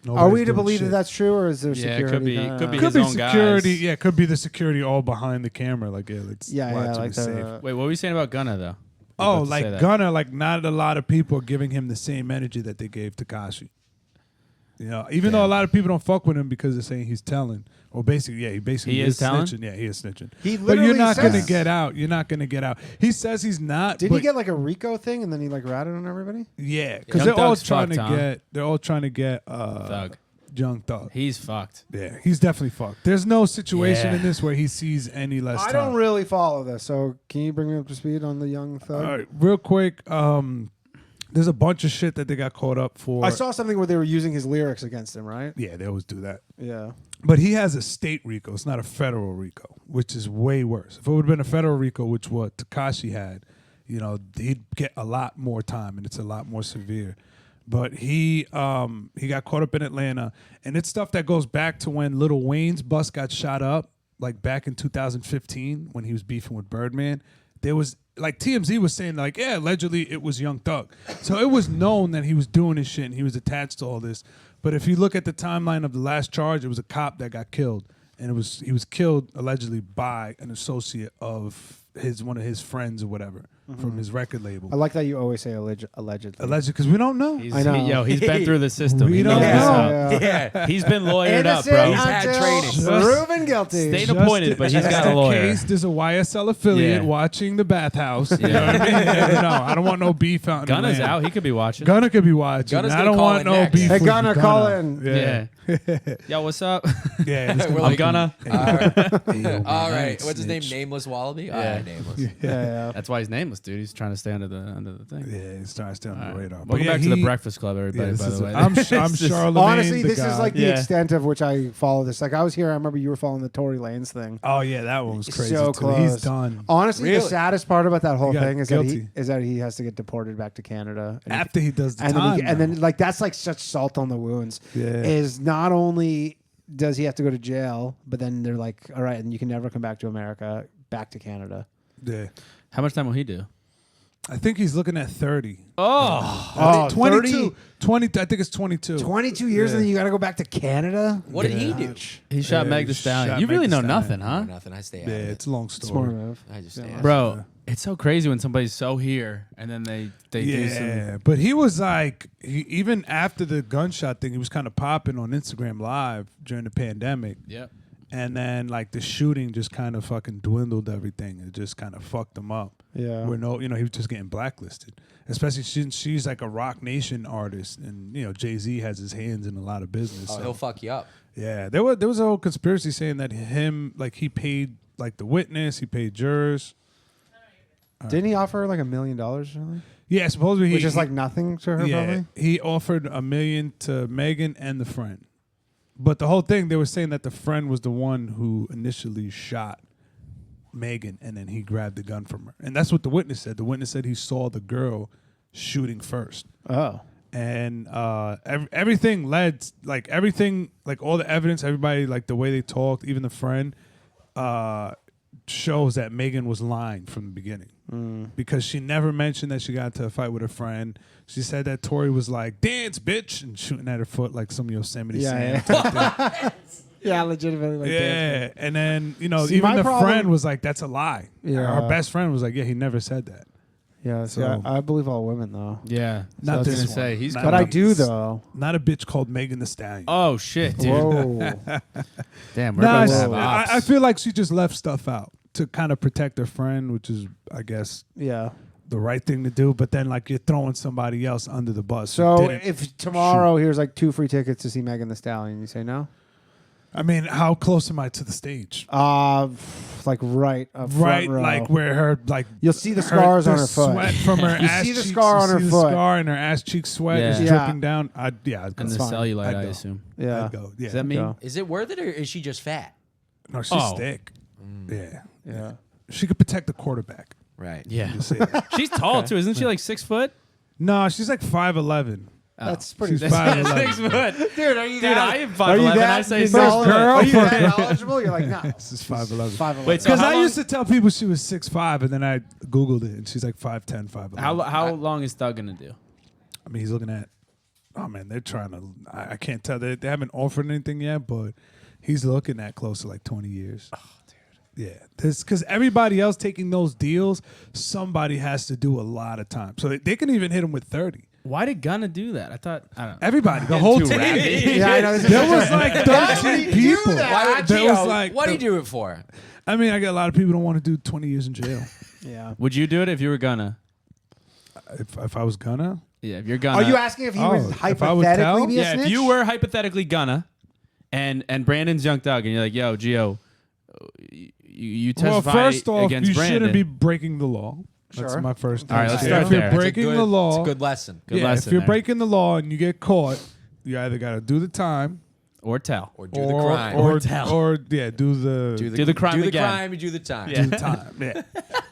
Are we nobody's to doing believe shit. that that's true, or is there Yeah, it security? could be- could be Could his be own security. guys. Yeah, could be the security all behind the camera. Like, let's Yeah, watch yeah, him like be safe. Wait, what were you saying about Gunna, though? Oh, About to say like that. Gunna, like not a lot of people are giving him the same energy that they gave Tekashi. You know, even though a lot of people don't fuck with him because they're saying he's telling. Or basically, he basically He is telling? snitching. Yeah, he is snitching. He But you're literally not going to says- get out. You're not going to get out. He says he's not. Did but he get like a RICO thing and then he like ratted on everybody? Yeah, because Young they're all Thug's trying to fucked, huh? get. They're all trying to get Thug. Young Thug. He's fucked. Yeah, he's definitely fucked. There's no situation Yeah. in this where he sees any less. I time. don't really follow this, so can you bring me up to speed on the Young Thug? All right, real quick. There's a bunch of shit that they got caught up for. I saw something where they were using his lyrics against him, right? Yeah, they always do that. Yeah. But he has a state RICO. It's not a federal RICO, which is way worse. If it would have been a federal RICO, which what Tekashi had, he'd get a lot more time, and it's a lot more severe. But he got caught up in Atlanta, and it's stuff that goes back to when Lil Wayne's bus got shot up, like back in 2015 when he was beefing with Birdman. There was like TMZ was saying like, yeah, allegedly it was Young Thug. So it was known that he was doing his shit and he was attached to all this. But if you look at the timeline of the last charge, it was a cop that got killed, and he was killed allegedly by an associate of one of his friends or whatever from his record label. I like that you always say allegedly. Allegedly, because we don't know. I know. He's been through the system. We He don't knows what's know. up. Yeah. He's been lawyered up, Innocent bro. He's had until training. proven guilty. State appointed, but he's got a lawyer. Case, there's a YSL affiliate Yeah. watching the bathhouse. You know what I mean? You never know. I don't want no beef out in Gunna's Atlanta. out. He could be watching. Gunna could be watching. Gunna's I gonna don't call want in no next. beef. Hey, with Gunna, call Gunna. in. Yeah. Yo, what's up? Yeah. this We're guy- I'm gonna. All right. nice, What's his name? snitch. Nameless Wallaby? Yeah. All right, Nameless. Yeah. That's why he's nameless, dude. He's trying to stay under the thing. Yeah, he's trying to stay on All the right. radar. But Welcome yeah, back to the he- Breakfast Club, everybody. Yeah, this by is the way, I'm This is- Charlemagne. Honestly, the this guy. is like the Yeah. extent of which I follow this. Like I was here, I remember you were following the Tory Lanez thing. Oh yeah, that one was crazy. So too. close. He's done. Honestly, the Really? saddest part about that whole He got thing is guilty. that he has to get deported back to Canada. And he- After he does the and time, then, and then like that's like such salt on the wounds. Yeah. Is not only does he have to go to jail, but then they're like, all right, and you can never come back to America, back to Canada. yeah. How much time will he do? I think he's looking at 30. Oh, I think 22. 30? 20. I think it's 22. 22 years Yeah. and then you got to go back to Canada. What did he do? he shot Yeah, Meg he the Stallion. shot You Meg really Thee know Stallion. nothing, huh? Nothing. I stay out Yeah, of it. it's a long Smart story. move. I just stay Yeah. out of it. Bro, it's so crazy when somebody's so here and then they do some. Yeah, but he was like, even after the gunshot thing, he was kind of popping on Instagram Live during the pandemic. Yep. And then like the shooting just kind of fucking dwindled everything. It just kind of fucked him up. Yeah. Where he was just getting blacklisted. Especially since she's like a Rock Nation artist, and Jay-Z has his hands in a lot of business. Oh, so. he'll fuck you up. Yeah, there was a whole conspiracy saying that he paid like the witness, he paid jurors. Didn't he offer her like $1 million or something? Yeah, supposedly Which is like nothing to her, probably. he offered $1 million to Megan and the friend. But the whole thing, they were saying that the friend was the one who initially shot Megan, and then he grabbed the gun from her. And that's what the witness said. The witness said he saw the girl shooting first. Oh. And everything led, like everything, like all the evidence, everybody, like the way they talked, even the friend, shows that Megan was lying from the beginning. Because she never mentioned that she got into a fight with her friend. She said that Tory was like, dance, bitch, and shooting at her foot like some Yosemite Sam. Yeah. Yeah, legitimately. Like Yeah, and then See, even my the problem- friend was like, "That's a lie." Yeah. Our best friend was like, "Yeah, he never said that." Yeah, see, So- I believe all women though. Yeah. Not I was this gonna one. say he's Not But coming I do though. Not a bitch called Megan Thee Stallion. Oh shit, dude. Whoa. Damn, we're Nah, about to have I ops. feel like she just left stuff out to kind of protect her friend, which is, I guess, Yeah. the right thing to do. But then, like, you're throwing somebody else under the bus. who So didn't if tomorrow here's like 2 free tickets to see Megan Thee Stallion, you say no? I mean, how close am I to the stage? Like right up Right, front row. like where her like You'll see the scars on the her foot. sweat from her You ass see the cheeks, scar you on her see the foot. scar and her ass cheek sweat is Yeah. Yeah. dripping down. I'd go. and the fine. cellulite, I'd I go. assume. Yeah. I'd go. Yeah. Does that mean? Go. Is it worth it, or is she just fat? No, she's Oh. thick. Yeah. Yeah. She could protect the quarterback. Right. Yeah. Just say that. She's tall too, isn't she? Like 6 foot. No, she's like 5'11". That's pretty She's 5'11". 6 foot. Dude, are you Dude, that? I am Are you 5'11". that I say knowledgeable? girl Are you for- that knowledgeable? You're like, no. This is 5'11". 5'11". Wait, so Because how I long- used to tell people she was 6'5", and then I Googled it, and she's like 5'10", 5'11". How long is Thug gonna do? I mean, he's looking at. Oh man, they're trying to. I can't tell. They haven't offered anything yet, but he's looking at close to like 20 years. Oh, dude. Yeah, because everybody else taking those deals, somebody has to do a lot of time. So they can even hit him with 30. Why did Gunna do that? I thought I don't know. Everybody, the whole Too team. rapid. Yeah, I know. This is There was like 13 people. Why would There Geo, was like what do you do it for? I mean, I get a lot of people don't want to do 20 years in jail. Yeah. Would you do it if you were Gunna? If I was gonna, Yeah, if you're Gunna. Are you asking if he was if I would hypothetically tell? be a Yeah, snitch? if you were hypothetically Gunna, and Brandon's Young Thug, and you're like, yo, Geo, you well, testify first off, against you Brandon. shouldn't be breaking the law. That's Sure. my first. All right, thing. let's Yeah, start if you're there. It's a breaking good- the law, It's a good lesson. Good yeah, lesson if you're there. breaking the law and you get caught, you either got to do the time or tell. Or do the crime. or tell. or yeah, do the Do the crime Do the again. crime, you do the time. Yeah. do the time, yeah.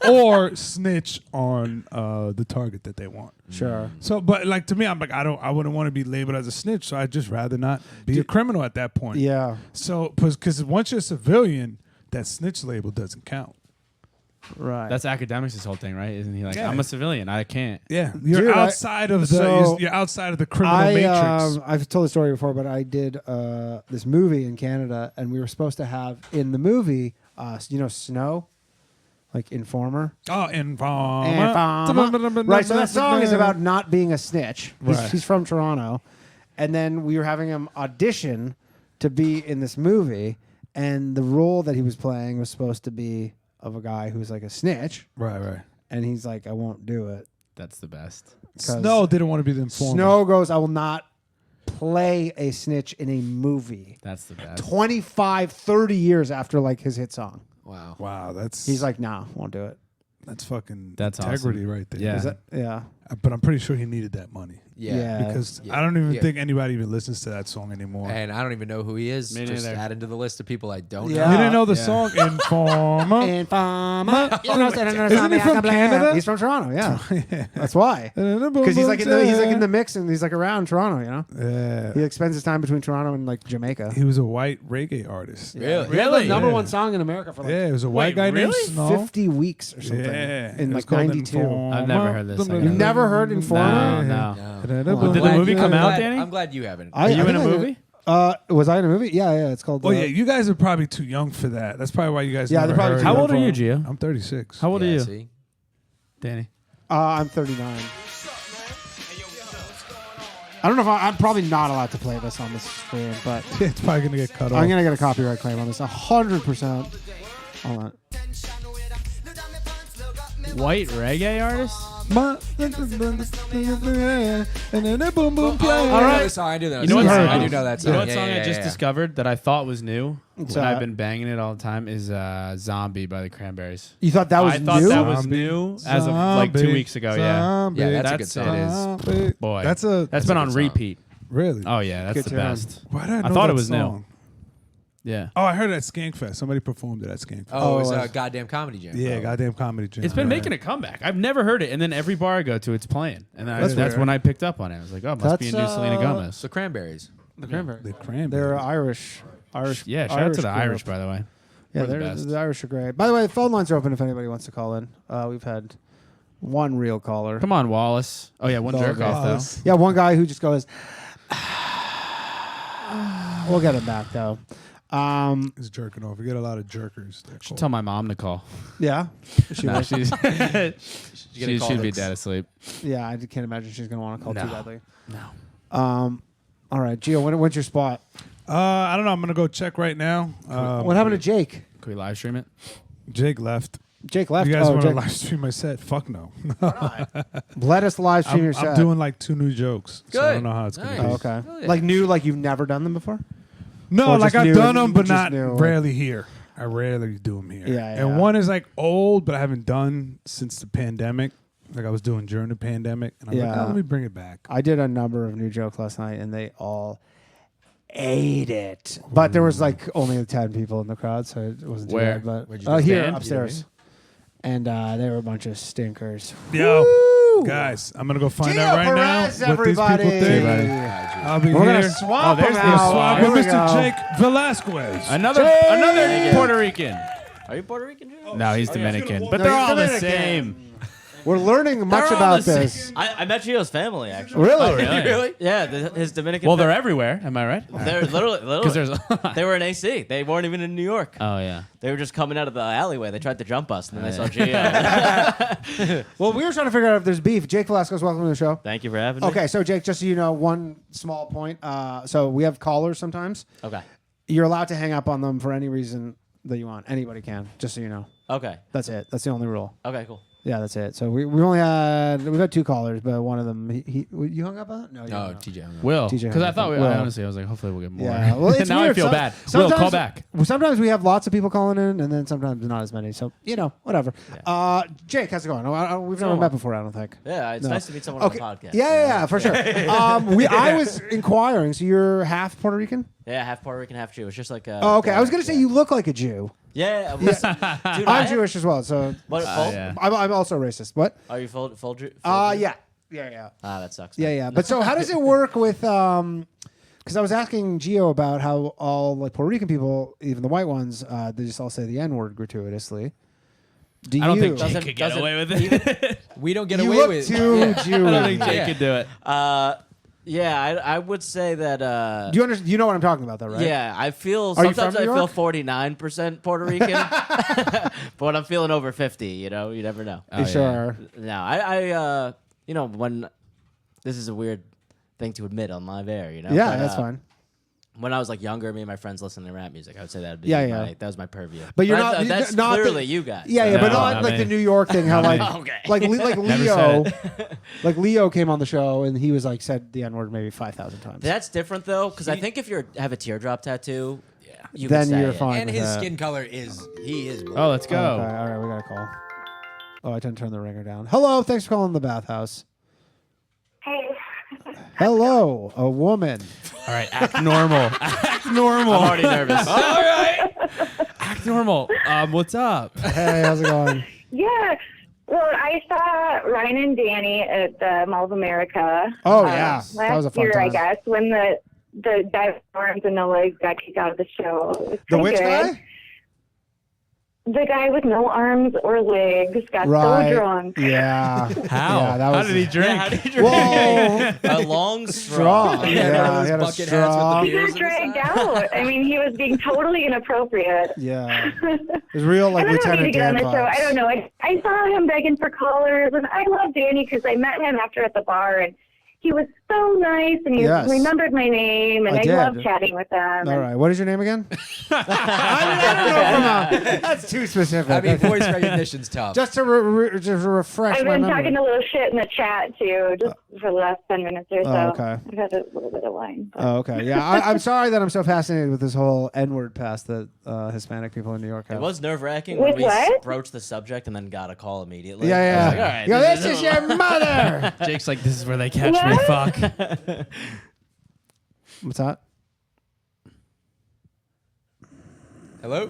or snitch on the target that they want. Sure. So, but like to me, I'm like I wouldn't want to be labeled as a snitch, so I'd just rather not be a criminal at that point. Yeah. So, because once you're a civilian, that snitch label doesn't count. Right. That's academics. This whole thing, right? Isn't he like, Yeah. I'm a civilian, I can't. Yeah, you're Dude, outside of the so you're outside of the criminal matrix. I've told the story before, but I did this movie in Canada, and we were supposed to have in the movie, Snow, like Informer. Oh, Informer. Right, so that song is about not being a snitch. Right. He's from Toronto. And then we were having him audition to be in this movie, and the role that he was playing was supposed to be of a guy who's like a snitch, Right. and he's like, I won't do it. That's the best. Snow didn't want to be the informer. Snow goes, I will not play a snitch in a movie. That's the best. 25, 30 years after like his hit song. Wow. Wow, that's He's like, nah, won't do it. that's fucking That's integrity awesome. right there. Yeah. Is that, yeah. But I'm pretty sure he needed that money Yeah. because Yeah. I don't even Yeah. think anybody even listens to that song anymore. And I don't even know who he is. Me Just neither. added to the list of people I don't Yeah. You know. didn't know the Yeah. song Informer? Isn't he from Canada? He's from Toronto, yeah. That's why. Because he's like in the mix and he's like around Toronto, you know? Yeah. He like spends his time between Toronto and like Jamaica. He was a white reggae artist. Really? He had the number Yeah. one song in America for like Yeah, it was a white guy named really? Snow. 50 weeks or something. Yeah, In it was like called 92. Informer. I've never heard this. You've never heard Informer? No. I'm Did the glad movie you- come I'm out, glad- Danny? I'm glad you haven't. Are you in a think movie? Was I in a movie? Yeah. It's called. Oh yeah, you guys are probably too young for that. That's probably why you guys. Yeah, never they're probably heard too How it. old are you, Gio? I'm 36. How old are Yeah, you, see? Danny? I'm 39. I don't know if I'm probably not allowed to play this on this stream, but It's probably gonna get cut off. I'm gonna get a copyright claim on this 100%. Hold on. White reggae artist? And then a boom boom play. I know the song. I do that. You know what song. song? I do know that song. You know what Yeah, song yeah, I just yeah. discovered that I thought was new? What's When that? I've been banging it all the time is "Zombie" by the Cranberries. You thought that was I thought new? that was Zombie, new as of like 2 weeks ago. Yeah, Yeah, that's a good it song. is. Zombie. Boy, That's that's been a on good song. repeat. really. Oh yeah, that's Good the tune. best. Why did I know thought that it was new. song? Yeah, Oh, I heard it at Skankfest. Somebody performed it at Skankfest. Oh, it was Oh, a goddamn comedy jam. Yeah, bro. goddamn comedy jam. it's been making a comeback. I've never heard it, and then every bar I go to, it's playing, and then That's that's weird. when I picked up on it. I was like, oh, it must be a new That's, Selena Gomez. So Cranberries. The Cranberries. The Cranberries. They're Irish. Yeah, shout out to the group. Irish, by the way. Yeah, We're the they're best. the Irish are great. By the way, the phone lines are open if anybody wants to call in. We've had one real caller. Come on, Wallace. Oh yeah, one jerk off though. Yeah, one guy who just goes. We'll get him back though. He's jerking off. We get a lot of jerkers. Should tell my mom to call. Yeah. No, she's she'd be dead asleep. Yeah, I can't imagine she's gonna want to call too badly. No. All right, Gio, what's your spot? I don't know. I'm gonna go check right now. What happened to Jake? Can we live stream it? Jake left. Jake left. You guys want to Jake. live stream my set? Fuck no. Let us live stream your set. I'm doing like 2 new jokes. So I don't know how it's gonna be. Oh, okay. Like new, like you've never done them before? No, Or like just I've new, done them, but just not new, rarely here. I rarely do them here. Yeah, And yeah. one is like old, but I haven't done since the pandemic. Like I was doing during the pandemic, and I'm like, Yeah. oh, let me bring it back. I did a number of new jokes last night, and they all ate it. But there was like only 10 people in the crowd, so it wasn't too Where? bad. But Where'd you do? here Stand? upstairs, and they were a bunch of stinkers. Yo, Woo! guys, I'm gonna go find Geo out right Perez, now what these people everybody. think. I'll be We're here. gonna swap there's them the out. Swap Here with we Mr. go. Jake Velasquez. Another Puerto Rican. Are you Puerto Rican, Joe? No, he's Dominican. But No, they're he's all the Dominican. same. We're learning much They're all about the same. this. I met Gio's family, actually. Really? Oh, really? Really? Yeah, his Dominican. Well, they're everywhere. Am I right? They're literally. Because there's. They were in AC. They weren't even in New York. Oh yeah. They were just coming out of the alleyway. They tried to jump us, and then they saw Gio. Well, we were trying to figure out if there's beef. Jake Velasquez, welcome to the show. Thank you for having me. Okay, so Jake, just so you know, one small point. So we have callers sometimes. Okay. You're allowed to hang up on them for any reason that you want. Anybody can, just so you know. Okay. That's it. That's the only rule. Okay. Cool. Yeah, that's it. So we've had 2 callers, but one of them you hung up on it? No, you No, hung up. TJ. hung up. Will. TJ Because I thought Will. honestly, I was like, hopefully we'll get more. Yeah, well, it's now weird. I feel bad. Will, Sometimes- call back. Sometimes we have lots of people calling in, and then sometimes not as many. So whatever. Jake, how's it going? We've never met before, I don't think. Yeah, it's No. nice to meet someone Okay. on the podcast. Yeah, for sure. I was inquiring. So you're half Puerto Rican? Yeah, half Puerto Rican, half Jew. It's just like. Oh, okay. I was gonna say you look like a Jew. Yeah. Dude, I'm Jewish as well, so What? Full? yeah. I'm also racist. What? Are you full Jew? Yeah. Ah, that sucks. Yeah, yeah. But so how does it work with because I was asking Gio about how all like Puerto Rican people, even the white ones, they just all say the N-word gratuitously. Do I don't you? think Jake could get away with it. We don't get You away look with too Yeah. Jewish. I don't think Jake could do it. Yeah, I would say that. Do you understand? You know what I'm talking about, though, right? Yeah, I feel Are you sometimes from I New feel York? 49% Puerto Rican, but when I'm feeling over 50, you never know. You sure? No, I when this is a weird thing to admit on live air, Yeah, but, that's fine. When I was like younger, me and my friends listening to rap music, I would say that would be Yeah. that was my purview. But you're I- not. That's not clearly the, you guys. Yeah, but No, not not like me. the New York thing. How like Okay. like Never Leo, said like Leo came on the show and he was like said the N-word maybe 5,000 times. That's different though, because I think if you have a teardrop tattoo, you Then can say you're it. fine. And with his that. skin color is blue. Oh, let's go. Okay, all right, we got a call. Oh, I didn't turn the ringer down. Hello, thanks for calling the bathhouse. Hey. Hello, a woman. All right, act normal. Act normal. I'm already nervous. All right. Act normal. What's up? Hey, how's it going? Yeah. Well, I saw Ryan and Danny at the Mall of America. Oh, yeah. Last That was a fun year, I time. guess, when the guy with arms and no legs got kicked out of the show. It was The pretty which good. guy? The guy with no arms or legs got Right. so drunk. Yeah. How? Yeah, that How was did he drink? How did you drink? Whoa. A long straw. Straw. Yeah, Yeah, one of he had those a bucket hats with straw. the He got dragged out. I mean, he was being totally inappropriate. Yeah. It was real like I don't know if Lieutenant he get on Dan the show. vibes. I don't know. I saw him begging for callers, and I love Danny because I met him after at the bar, and he was so nice, and he Yes. remembered my name, and I I, did. love chatting with them. All right. What is your name again? I don't know. That's too specific. I mean, voice recognition's tough. Just to refresh I've my been memory. talking a little shit in the chat too, just for the last 10 minutes or so. Oh, okay. I've had a little bit of wine. But. Oh, okay. Yeah, I'm sorry that I'm so fascinated with this whole N-word pass that Hispanic people in New York have. It was nerve wracking With when we what? broached the subject and then got a call immediately. Yeah, I yeah. was like, all right, Yo, this is your mother. Jake's like, this is where they catch me. What? Fuck. What's that? Hello?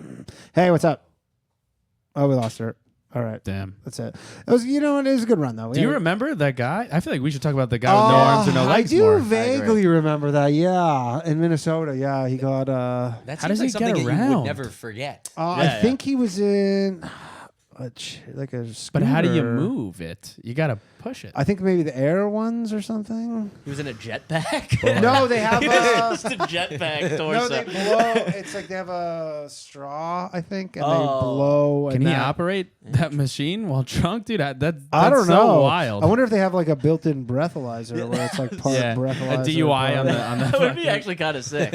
Hey, what's up? Oh, we lost her. All right. Damn. That's it. It was, it was a good run though. Do you remember that guy? I feel like we should talk about the guy with no arms or no legs I do more. vaguely remember that. Yeah, in Minnesota. Yeah, he got. That How seems does like he something get that you would around? never forget. I think he was in. like a But how do you scooter. move it? You got to push it. I think maybe the air ones or something. He was in a jetpack. No, they have just a jetpack torso. no, they blow. It's like they have a straw, I think, and they Oh. blow. Can and he that- operate that machine while drunk, dude? That's I don't so know. wild. I wonder if they have like a built-in breathalyzer where it's like part yeah, breathalyzer. a DUI on part- the That would be actually kind of sick.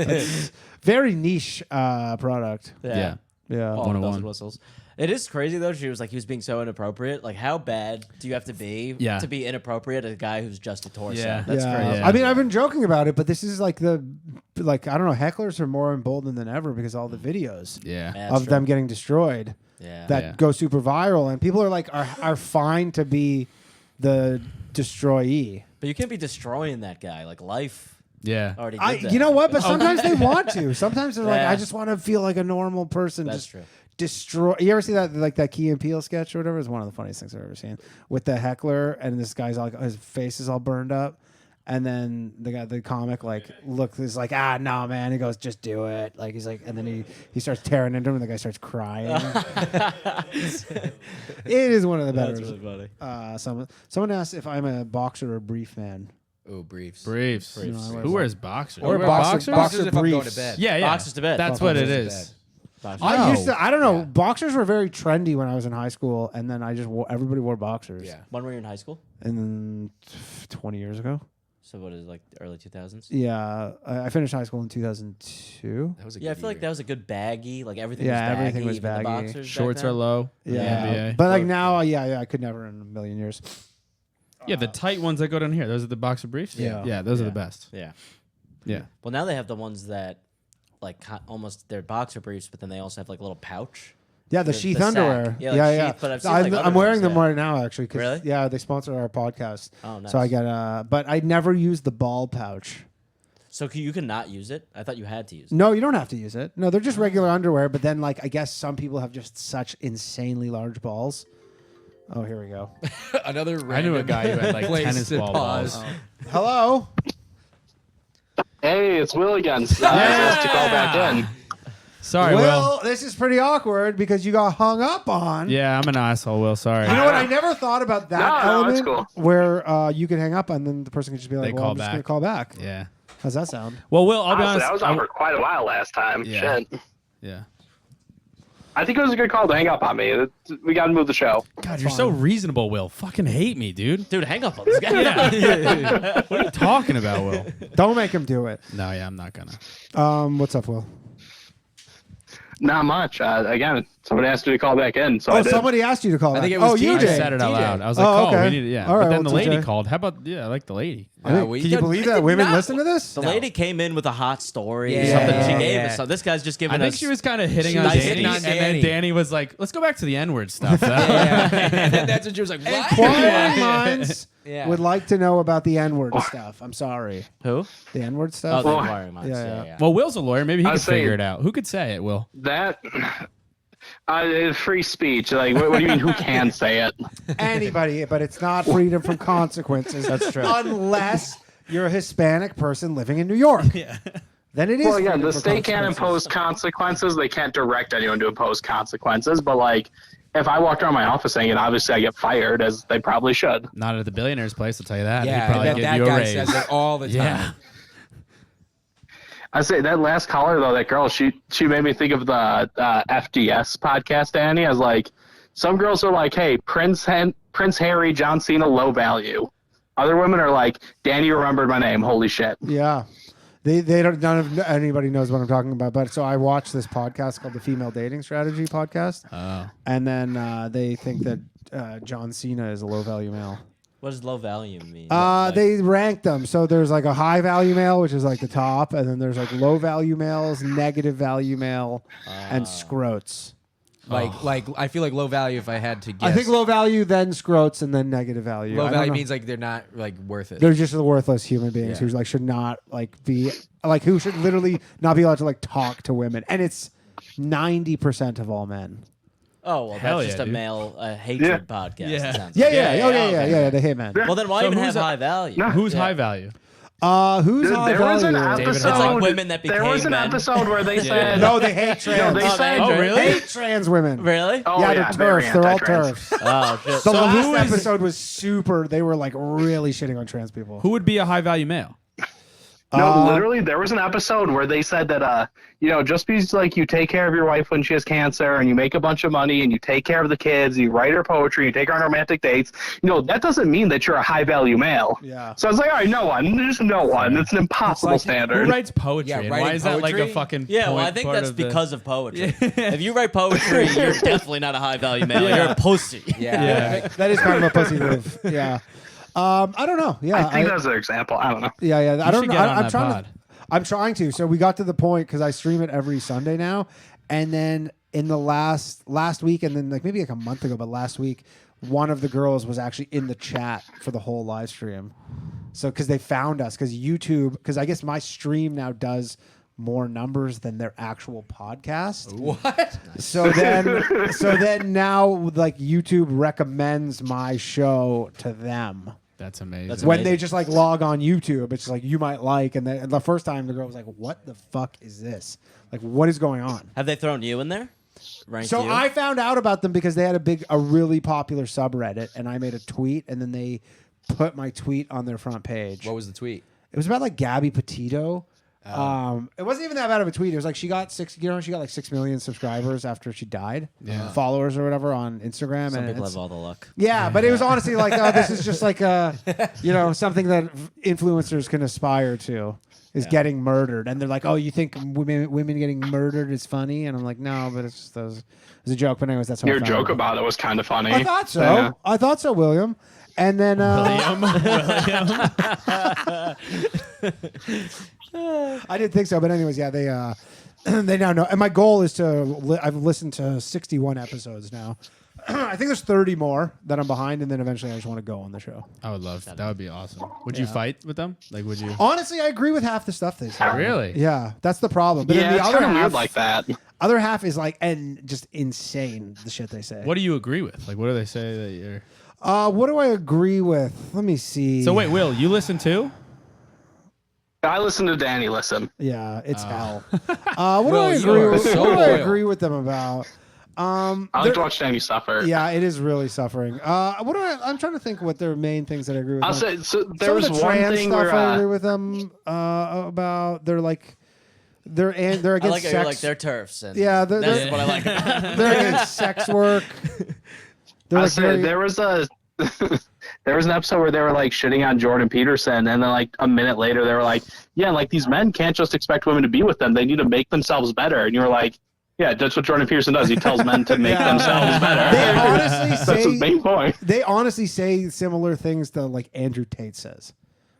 very niche product. yeah. Yeah. All One-on-one. bells and whistles. It is crazy though. She was like, he was being so inappropriate. Like, how bad do you have to be Yeah. to be inappropriate? A guy who's just a torso. Yeah. That's Yeah. crazy. Yeah. I mean, I've been joking about it, but this is like I don't know, hecklers are more emboldened than ever because all the videos Yeah. Yeah, that's of true. them getting destroyed Yeah. that Yeah. go super viral, and people are like are fine to be the destroyee. But you can't be destroying that guy. Like, life Yeah. already did that. You know what? But sometimes they want to. Sometimes they're like, Yeah. I just want to feel like a normal person. That's just true. destroy. You ever see that like that Key and Peele sketch or whatever? It's one of the funniest things I've ever seen with the heckler and this guy's all his face is all burned up, and then the comic like is like no man. He goes just do it. Like he's like, and then he starts tearing into him and the guy starts crying. It is one of the better. That's really funny. Someone asked if I'm a boxer or brief fan. Oh, briefs. Briefs. No, I Who wears boxers? Or wear boxer boxers if I'm going briefs. to bed. Yeah, yeah. Boxers to bed. That's Boxers what it to is. I used to. I don't know. Yeah. Boxers were very trendy when I was in high school, and then I just everybody wore boxers. Yeah. When were you in high school? And then 20 years ago. So what is it, like early 2000s? Yeah, I finished high school in 2002. That was a Yeah, I good feel like year. that was a good baggy. Like everything. Yeah, was baggy, everything was even the baggy. boxers back Shorts then. are low. Yeah, NBA. but like now, yeah, I could never in a million years. Yeah, the tight ones that go down here. Those are the boxer briefs. Yeah. Yeah, those are Yeah. the best. Yeah. Yeah. Well, now they have the ones that, like, almost they're boxer briefs, but then they also have like a little pouch. Yeah, the The sheath sack. underwear. Yeah, like yeah. sheath, but I've seen, I'm, like, other I'm wearing ones, them yeah. right now actually. 'Cause, Really? Yeah, they sponsor our podcast. Oh, nice. So I get but I never use the ball pouch. So you can not use it? I thought you had to use it. No, you don't have to use it. No, they're just regular underwear. But then, like, I guess some people have just such insanely large balls. Oh, here we go. Another I knew a random guy who had like place tennis to ball pause. balls. Hello. Hey, it's Will again. I asked to call back in. Sorry, Will. Will, this is pretty awkward because you got hung up on. Yeah, I'm an asshole, Will. Sorry. You know what? I never thought about that No, it's element cool. where you can hang up and then the person can just be like, They well, call I'm just going to back. call back. Yeah. How's that sound? Well, Will, I'll be Honestly, honest. I was on for quite a while last time. Yeah. Shit. Yeah. I think it was a good call to hang up on me. We got to move the show. God, you're so reasonable, Will. Fucking hate me, dude. Dude, hang up on this guy. Yeah. What are you talking about, Will? Don't make him do it. No, yeah, I'm not gonna. What's up, Will? Not much. Again, somebody asked me to call back in, so I did. Somebody asked you to call I back. think it was you I did. said it out TJ. loud. I was like, Oh, "Call, okay. we need it." Yeah, All right, but then the well, lady TJ. called. How about? Yeah, I like the lady. Can you believe that women listen to this? The lady came in with a hot story. Yeah. Something she Yeah. gave Yeah. us. So this guy's just giving I think us. she was kind of hitting She on was Danny, hitting on and then Danny. Danny was like, "Let's go back to the N-word stuff." Yeah. And then that's when she was like, what? Inquiring minds Yeah. would like to know about the N-word stuff. I'm sorry. Who? The N-word Oh, stuff? the inquiring minds. Yeah, Yeah, yeah. yeah. Well, Will's a lawyer. Maybe he I could was saying- figure it out. Who could say it? Will. That free speech. Like, what do you mean? Who can say it? Anybody, but it's not freedom from consequences. That's true. Unless you're a Hispanic person living in New York. Yeah. Then it is. Well, yeah, freedom the from state can't consequences. impose consequences. They can't direct anyone to impose consequences. But like, if I walked around my office saying it, obviously I get fired, as they probably should. Not at the billionaire's place. I'll tell you that. He'd Yeah, probably that, give that you a guy raise. says it all the time. Yeah. I say that last caller though, that girl, she made me think of the FDS podcast. Danny, I was like, some girls are like, hey, Prince Harry, John Cena, low value. Other women are like, Danny remembered my name. Holy shit. Yeah. They don't. None of anybody knows what I'm talking about. But so I watched this podcast called the Female Dating Strategy Podcast, and then they think that John Cena is a low value male. What does low value mean? They rank them. So there's like a high value male, which is like the top, and then there's like low value males, negative value male, and scrotes. Like I feel like low value if I had to guess. I think low value, then scrotes, and then negative value. low I don't value know. means like they're not like worth it. They're just the worthless human beings Yeah. who like should not like be like who should literally not be allowed to like talk to women, and it's 90% of all men. Oh, well, Hell that's yeah, just a dude. male hatred podcast. Yeah. it sounds Yeah, like. yeah, okay. they hate men. Well, then why So even who's have a- high value? Who's Yeah. high value? Who's Dude, high there was an value? episode. It's like women that there was became an men. episode where they said, No, they hate trans. they said, Oh, really? Hate trans women. Really? Oh, yeah, yeah, they're very turfs. They're all anti-trans. turfs. Oh shit. The So last who is- episode was super. They were like really shitting on trans people. Who would be a high value male? No, literally, there was an episode where they said that, just because like you take care of your wife when she has cancer, and you make a bunch of money, and you take care of the kids, you write her poetry, you take her on romantic dates, that doesn't mean that you're a high value male. Yeah. So I was like, all right, no one, there's no one. It's an impossible standard. Who writes poetry? Yeah, and writing why is that like a poetry? fucking Yeah, well, point- I think part that's of the- because of poetry. If you write poetry, you're definitely not a high value male. You're a pussy. Yeah. That is kind of a pussy move. Yeah. I don't know. Yeah. I think that's their example. I don't know. Yeah. I don't should know. get on I'm that trying pod. to. I'm trying to. So we got to the point because I stream it every Sunday now, and then in the last week, and then maybe a month ago, but last week, one of the girls was actually in the chat for the whole live stream. So because they found us, because YouTube, because I guess my stream now does more numbers than their actual podcast. What? So then now like YouTube recommends my show to them. That's amazing. That's When amazing. they just like log on YouTube, it's just like you might like, and then the first time the girl was like, "What the fuck is this? Like, what is going on?" Have they thrown you in there? Ranked So you? I found out about them because they had a really popular subreddit, and I made a tweet, and then they put my tweet on their front page. What was the tweet? It was about like Gabby Petito. It wasn't even that bad of a tweet. It was like she got 6 million subscribers after she died, followers or whatever on Instagram. Some and people it's- have all the luck. Yeah, but it was honestly like, oh, this is just like something that influencers can aspire to is getting murdered, and they're like, oh, you think women getting murdered is funny? And I'm like, no, but it's just it's a joke. But anyways, that's how Your I found joke it. about it was kind of funny. I thought so. Yeah. I thought so, William. And then I didn't think so, but anyways, yeah, they they now know. And my goal is to I've listened to 61 episodes now. I think there's 30 more that I'm behind, and then eventually I just want to go on the show. I would love that. Would be awesome. Would you fight with them? Like, would you? Honestly, I agree with half the stuff they say. Really? Yeah, that's the problem. But Yeah, then the it's other kind of half, weird like that. other half is like and just insane. The shit they say. What do you agree with? Like, what do they say that you're? What do I agree with? Let me see. So wait, Will, you listen too? I listen to Danny listen. Yeah, it's hell. What do Will, I you agree are with? so What do I loyal. agree with them about? I like there- to watch Danny suffer. Yeah, it is really suffering. I'm trying to think what their main things that I agree with. I'll them. say so. There Some was of the one trans thing stuff where I agree with them about. They're like they're I against like it. You're sex. like they're turfs. And Yeah, that's they're- what I like about them. They're against sex work. They're I like said very, there was a there was an episode where they were like shitting on Jordan Peterson, and then like a minute later they were like, yeah, like these men can't just expect women to be with them; they need to make themselves better. And you were like, yeah, that's what Jordan Peterson does. He tells men to make themselves better. They honestly That's say his main point. they honestly say similar things to like Andrew Tate says.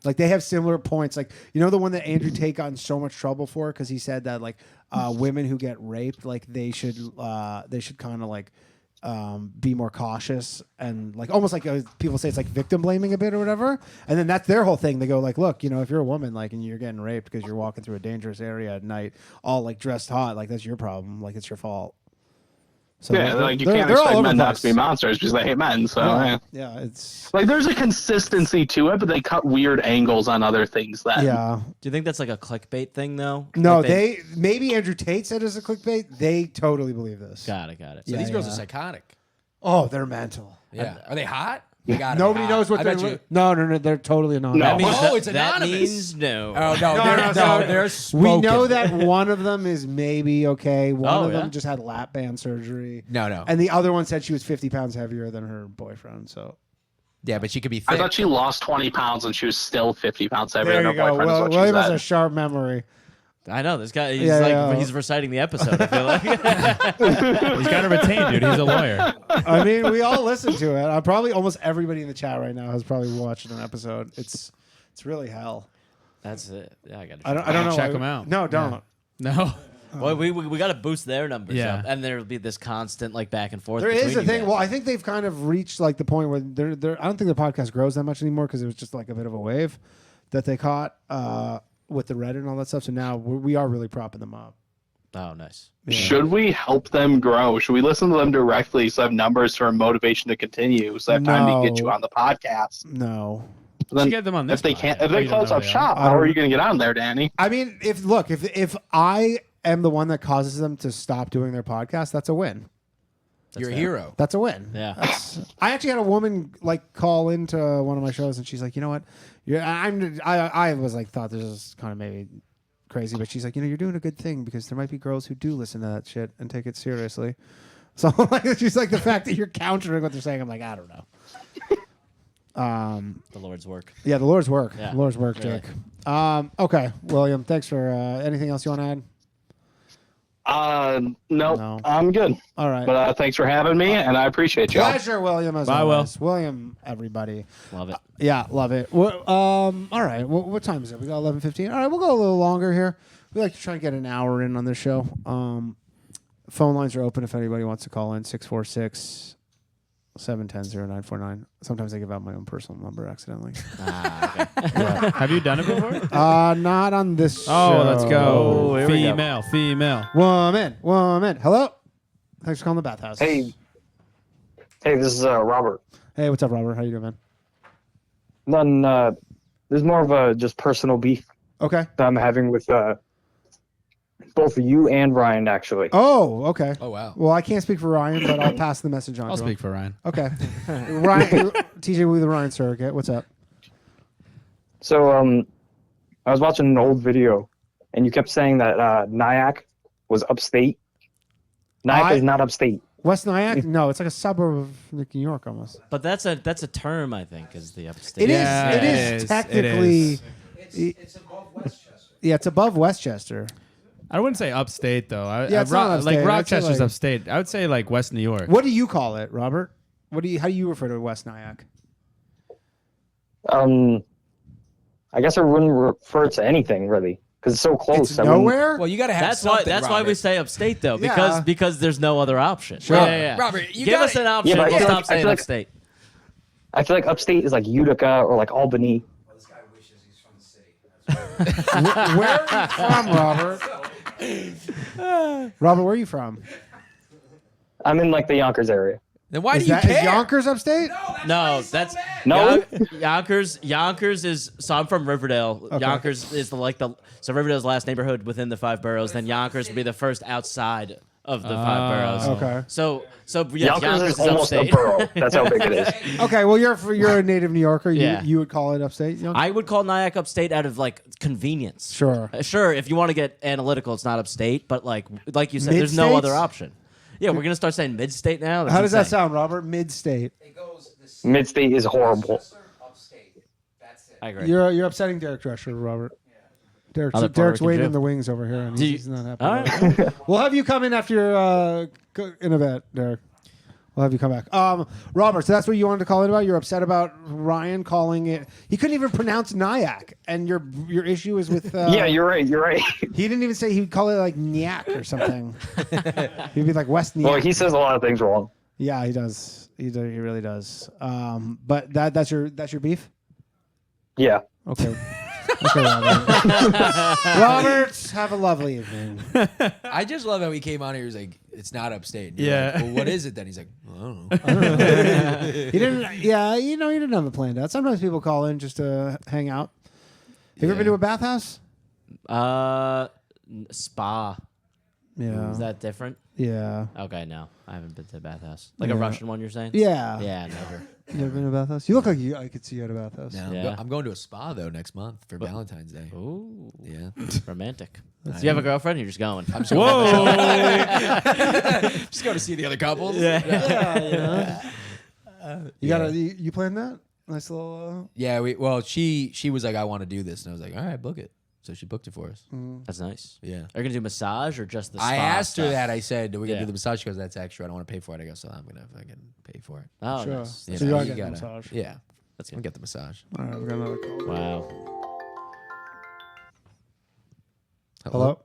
Like they have similar points. Like the one that Andrew Tate got in so much trouble for because he said that like women who get raped, like they should kind of like be more cautious and like almost like people say it's like victim blaming a bit or whatever. And then that's their whole thing. They go like, look, if you're a woman like and you're getting raped because you're walking through a dangerous area at night, all like dressed hot, like that's your problem. Like it's your fault. So Yeah, like you can't they're all expect over men the not to be place. monsters because they hate men. So Yeah, it's like there's a consistency to it, but they cut weird angles on other things. That yeah. Do you think that's like a clickbait thing though? No, Like they maybe Andrew Tate said it's a clickbait. They totally believe this. got it. So Yeah, these girls yeah. are psychotic. Oh, they're mental. Yeah. Are they hot? They gotta be Nobody hot. knows what I they're. bet you. No, they're totally anonymous. No. That means Oh, it's that anonymous. means no. Oh no, No, they're we spoken. know that one of them is maybe okay. One Oh, of them yeah? just had lap band surgery. No. And the other one said she was 50 pounds heavier than her boyfriend. So Yeah, but she could be I thick. thought she lost 20 pounds and she was still 50 pounds heavier there than her you go. boyfriend. Is Well, what she William has said. a sharp memory. I know this guy. He's Yeah. he's reciting the episode. I feel like. He's got to retain, dude. He's a lawyer. I mean, we all listen to it. Probably almost everybody in the chat right now has probably watched an episode. It's really hell. That's it. Yeah, I got to. I don't know. Check why- them out. No, don't. No. Well, we got to boost their numbers Yeah. up, and there'll be this constant like back and forth. There is between a you thing. guys. Well, I think they've kind of reached like the point where they're. I don't think the podcast grows that much anymore because it was just like a bit of a wave that they caught with the Reddit and all that stuff. So now we are really propping them up. Oh, nice. Should we help them grow? Should we listen to them directly so they have numbers for motivation to continue? So they have time to get you No. on the podcast. No. Then get them on this if they podcast. can't, if Oh, they you don't close know up who they shop, how are you going to get on there, Danny? I mean, if I am the one that causes them to stop doing their podcast, that's a win. You're a hero. That's a win. Yeah. I actually had a woman like call into one of my shows, and she's like, you know what? I was like, thought this was kind of maybe crazy, but she's like, you're doing a good thing because there might be girls who do listen to that shit and take it seriously. So like, she's like, the fact that you're countering what they're saying, I'm like, I don't know. The Lord's work. Yeah, the Lord's work. Yeah, The Lord's work, really. Dick. Okay, William, thanks for anything else you want to add? No, I'm good. All right. But thanks for having me, and I appreciate you. Pleasure, William, as Bye, always. William, everybody. Love it. Yeah, love it. All right. What time is it? We got 11:15. All right, we'll go a little longer here. We like to try and get an hour in on this show. Phone lines are open if anybody wants to call in. 646-710-0949. Sometimes I give out my own personal number accidentally. Okay. Have you done it before? Not on this show. Oh, let's go. Oh, here we go. Female. Woman. Hello. Thanks for calling the bathhouse. Hey, this is Robert. Hey, what's up, Robert? How you doing, man? None. This is more of a just personal beef Okay. that I'm having with both of you and Ryan, actually. Oh, okay. Oh, wow. Well, I can't speak for Ryan, but I'll pass the message on I'll to him. speak for Ryan. Okay. Ryan, TJ with the Ryan surrogate. What's up? So, I was watching an old video, and you kept saying that Nyack was upstate. Nyack is not upstate. West Nyack? No, it's like a suburb of New York almost. But that's a term, I think, is the upstate. It is. Yeah, It it is is. technically. It's above Westchester. Yeah, it's above Westchester. I wouldn't say upstate though. Yeah, it's not upstate. Like I'd say, Rochester's like- upstate. I would say like West New York. What do you call it, Robert? How do you refer to West Nyack? I guess I wouldn't refer to anything, really, because it's so close. It's I wouldn't- nowhere. Well, you got to have That's something. why we Robert. say upstate though, Yeah. because there's no other option. Sure. Yeah. Robert, you Give gotta- us an option. Yeah, but I we'll feel stop like- I saying feel like- upstate. I feel like upstate is like Utica or like Albany. Well, this guy wishes he's from the city. That's Where are you from, Robert? Robert, where are you from? I'm in like the Yonkers area. Then why do Is you that is care? Yonkers upstate? No, that's No? Yonkers is. So I'm from Riverdale. Okay. Yonkers is so Riverdale's the last neighborhood within the 5 boroughs. Then Yonkers would be the first outside of the 5 boroughs. Okay. So yeah, Yonkers is almost upstate. a borough. That's how big it is. Okay. Well, you're a native New Yorker. Yeah. You would call it upstate. Yonkers? I would call Nyack upstate out of like convenience. Sure. Sure. If you want to get analytical, it's not upstate, but like you said, there's no Mid-states? other option. Yeah, we're gonna start saying mid-state now. That's How does that insane. sound, Robert? Mid-state. it goes the Mid-state is horrible. upstate. That's it. I agree. You're upsetting Derek Drescher, Robert. Derek's Other Puerto Derek's Rican waiting Jew. in the wings over here, and Do you- he's not happy. All about right. it. We'll have you come in after you're in a bit, Derek. We'll have you come back. Robert, so that's what you wanted to call it about? You're upset about Ryan calling it. He couldn't even pronounce Nyack, and your issue is with. Yeah, you're right. You're right. He didn't even say he'd call it like Nyack or something. He'd be like West Nyack. Well, he says a lot of things wrong. Yeah, he does. He really does. But that's your beef. Yeah. Okay. Okay, Robert. Robert, have a lovely evening. I just love how he came on here. He was like, "It's not upstate." And you're Yeah. like, well, what is it then? He's like, well, I don't know. He didn't. Yeah, he didn't have it planned out. Sometimes people call in just to hang out. Have you ever been to a bathhouse? Spa. Yeah. Is that different? Yeah. Okay, no, I haven't been to a bathhouse. Like a Yeah. Russian one, you're saying? Yeah. Yeah, never. You ever been to a bathhouse? You look like I could see you at a bathhouse. No, Yeah. I'm going to a spa though next month for Valentine's Day. Ooh, Yeah. romantic. Do you have a girlfriend? Or you're just going. I'm just Whoa. just going to see the other couples. You got you planned that? Nice little. Yeah. She was like, I want to do this, and I was like, all right, book it. So she booked it for us. That's nice. Yeah. Are you gonna do massage or just the? Spa I asked her stuff? that. I said, "Do we gonna Yeah. do the massage?" She goes, "That's extra. I don't want to pay for it." I go, "So I'm gonna fucking pay for it." Oh, Sure. nice. You So know, you are you getting a gotta- massage. Yeah. That's I'm gonna get the massage. All right, we got another call. Wow. Hello.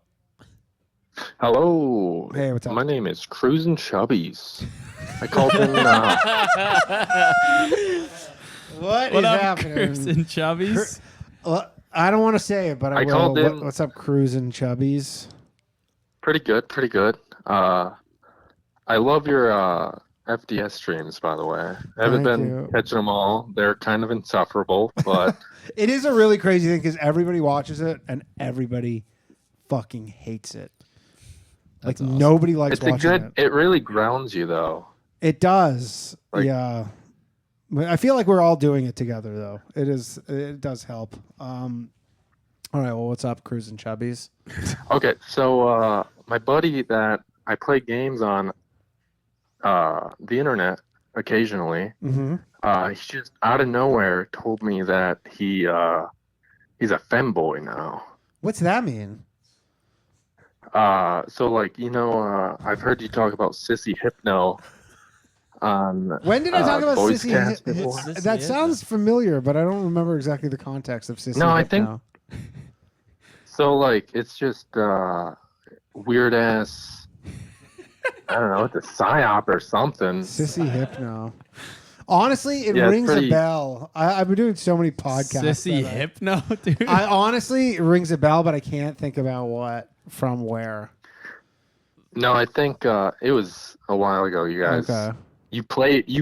Hello. Hey, what's up? My name is Cruisin' Chubbies. I called in. What What is up, happening? Chris and Chubbies? Well, I don't want to say it, but I I will. called in- What's up, cruising chubbies? Pretty good, pretty good. I love your FDS streams, by the way. I haven't Thank been you. catching them all. They're kind of insufferable, but It is a really crazy thing because everybody watches it and everybody fucking hates it. Like nobody likes it's a watching good. It really grounds you, though. It does. Like- Yeah. But I feel like we're all doing it together though. It does help. All right, well what's up, Cruising Chubbies? Okay, so my buddy that I play games on the internet occasionally, Mm-hmm. he just out of nowhere told me that he's a femboy now. What's that mean? So like I've heard you talk about Sissy Hypno on When did I talk about Voice Sissy? Cast before. That sounds familiar, but I don't remember exactly the context of Sissy. No, I Hypno. think so. Like it's just weird ass. I don't know, it's a psyop or something. Sissy Hypno. Honestly, it Yeah, it's rings a pretty- bell. I've been doing so many podcasts. Sissy that Hypno, dude. I honestly, it rings a bell, but I can't think about what from where. No, I think it was a while ago. You guys, Okay. you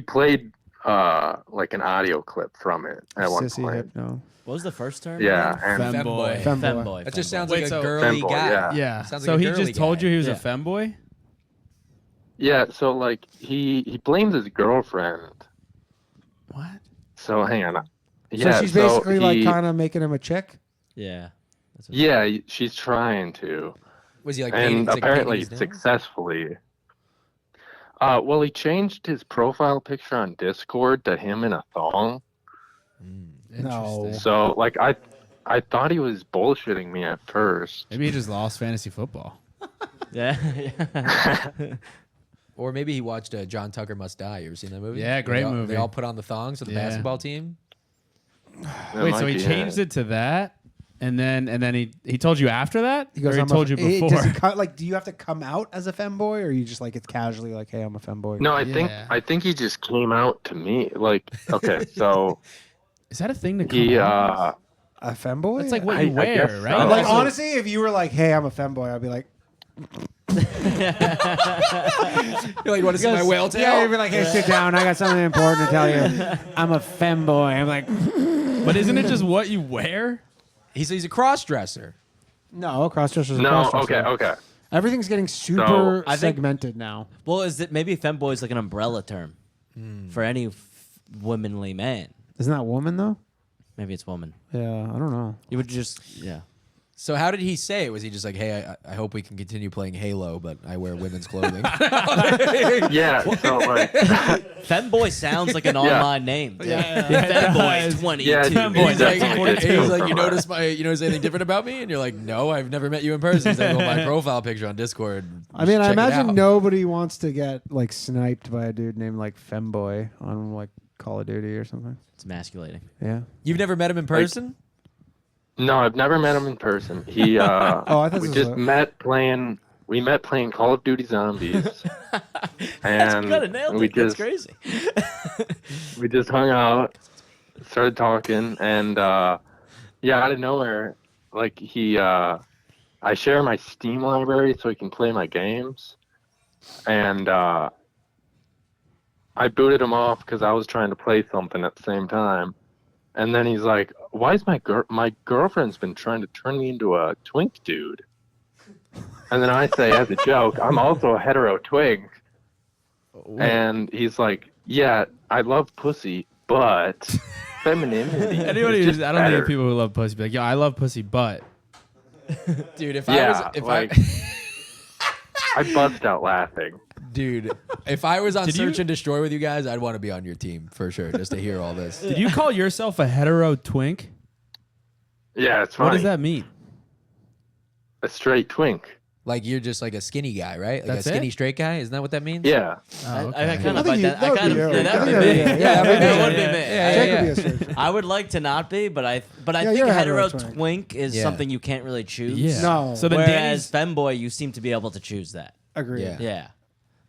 played like an audio clip from it at one Sissy point. Hypno. What was the first term? Yeah, and Femboy. Femboy. That just femboy. sounds Wait, like a so- girly Femboy, guy. yeah. Yeah. Sounds So like a he girly just told guy. you he was Yeah. a femboy? yeah. So like he blames his girlfriend. What? So hang on. Yeah, So she's basically like he- kind of making him a chick. Yeah. That's what- Yeah, she's trying to, Was he like and painting, like, apparently painting his nails? successfully. Well, he changed his profile picture on Discord to him in a thong. No. Interesting. So like I thought he was bullshitting me at first. Maybe he just lost fantasy football. Yeah. yeah. Or maybe he watched John Tucker Must Die. You ever seen that movie? Yeah, great They movie. all put on the thongs of the Yeah. basketball team. That Wait, might so he be changed it to that? And then he told you after that? He goes, or he "I'm a told you f-" Does before? he cut, like, do you have to come out as a femboy, or you just like it's casually like, hey, I'm a femboy? No, Yeah. I think he just came out to me. Like, okay, so Is that a thing to come he out? A femboy? That's like what I- you I wear, guess right? so. Like Also- honestly, if you were like, "Hey, I'm a femboy," I'd be like, You're like, want to see my whale tail? "Yeah," you'd be like, "Hey, sit down. I got something important to tell you. I'm a femboy." I'm like, But isn't it just what you wear? He's a cross dresser. "No, crossdresser's a no, crossdresser." okay. Everything's getting super I think- segmented now. Well, is it maybe femboy is like an umbrella term Hmm. for any womanly man? Isn't that woman though? Maybe it's woman. Yeah, I don't know. You would just yeah. So how did he say it? Was he just like, hey, I hope we can continue playing Halo, but I wear women's clothing? Yeah, so like Femboy sounds like an Yeah. online name. Femboy 22. Yeah, Femboy He's like, 22. he's like, you notice anything different about me? And you're like, no, I've never met you in person. He's like, well, my profile picture on Discord. I mean, I check it imagine out. nobody wants to get like sniped by a dude named like femboy on like Call of Duty or something. It's emasculating. Yeah. You've never met him in person? no, I've never met him in person. He I thought we this just was a- met playing Call of Duty Zombies. And You gotta nail we it. That's just crazy. we just hung out, started talking, and yeah, out of nowhere, like I share my Steam library so he can play my games, and I booted him off because I was trying to play something at the same time, and then he's like, "Why is my girlfriend's been trying to turn me into a twink dude?" And then I say, as a joke, "I'm also a hetero twink," and he's like, "Yeah, I love pussy, but femininity." Anybody is who's, just I don't think better." people who love pussy be like, yo, I love pussy, but Dude, if Yeah, I like- I bust out laughing. Dude, if I was on Did Search you- and Destroy with you guys, I'd want to be on your team for sure, just to hear all this. did you call yourself a hetero twink? Yeah, it's funny. What does that mean? A straight twink. Like you're just like a skinny guy, right? Like That's a skinny it? straight guy. Isn't that what that means? Yeah. Oh, I kind I of think you- I that would kind be of you. that would I be think me. that would be- yeah, That would be yeah, me. yeah, Jake yeah. could be a straight. I would like to not be, but I Yeah, think you're a hetero hetero twink is Yeah. something you can't really choose. Yeah. No. So then Whereas Danny's, femboy, you seem to be able to choose that. Agreed. Yeah. Yeah.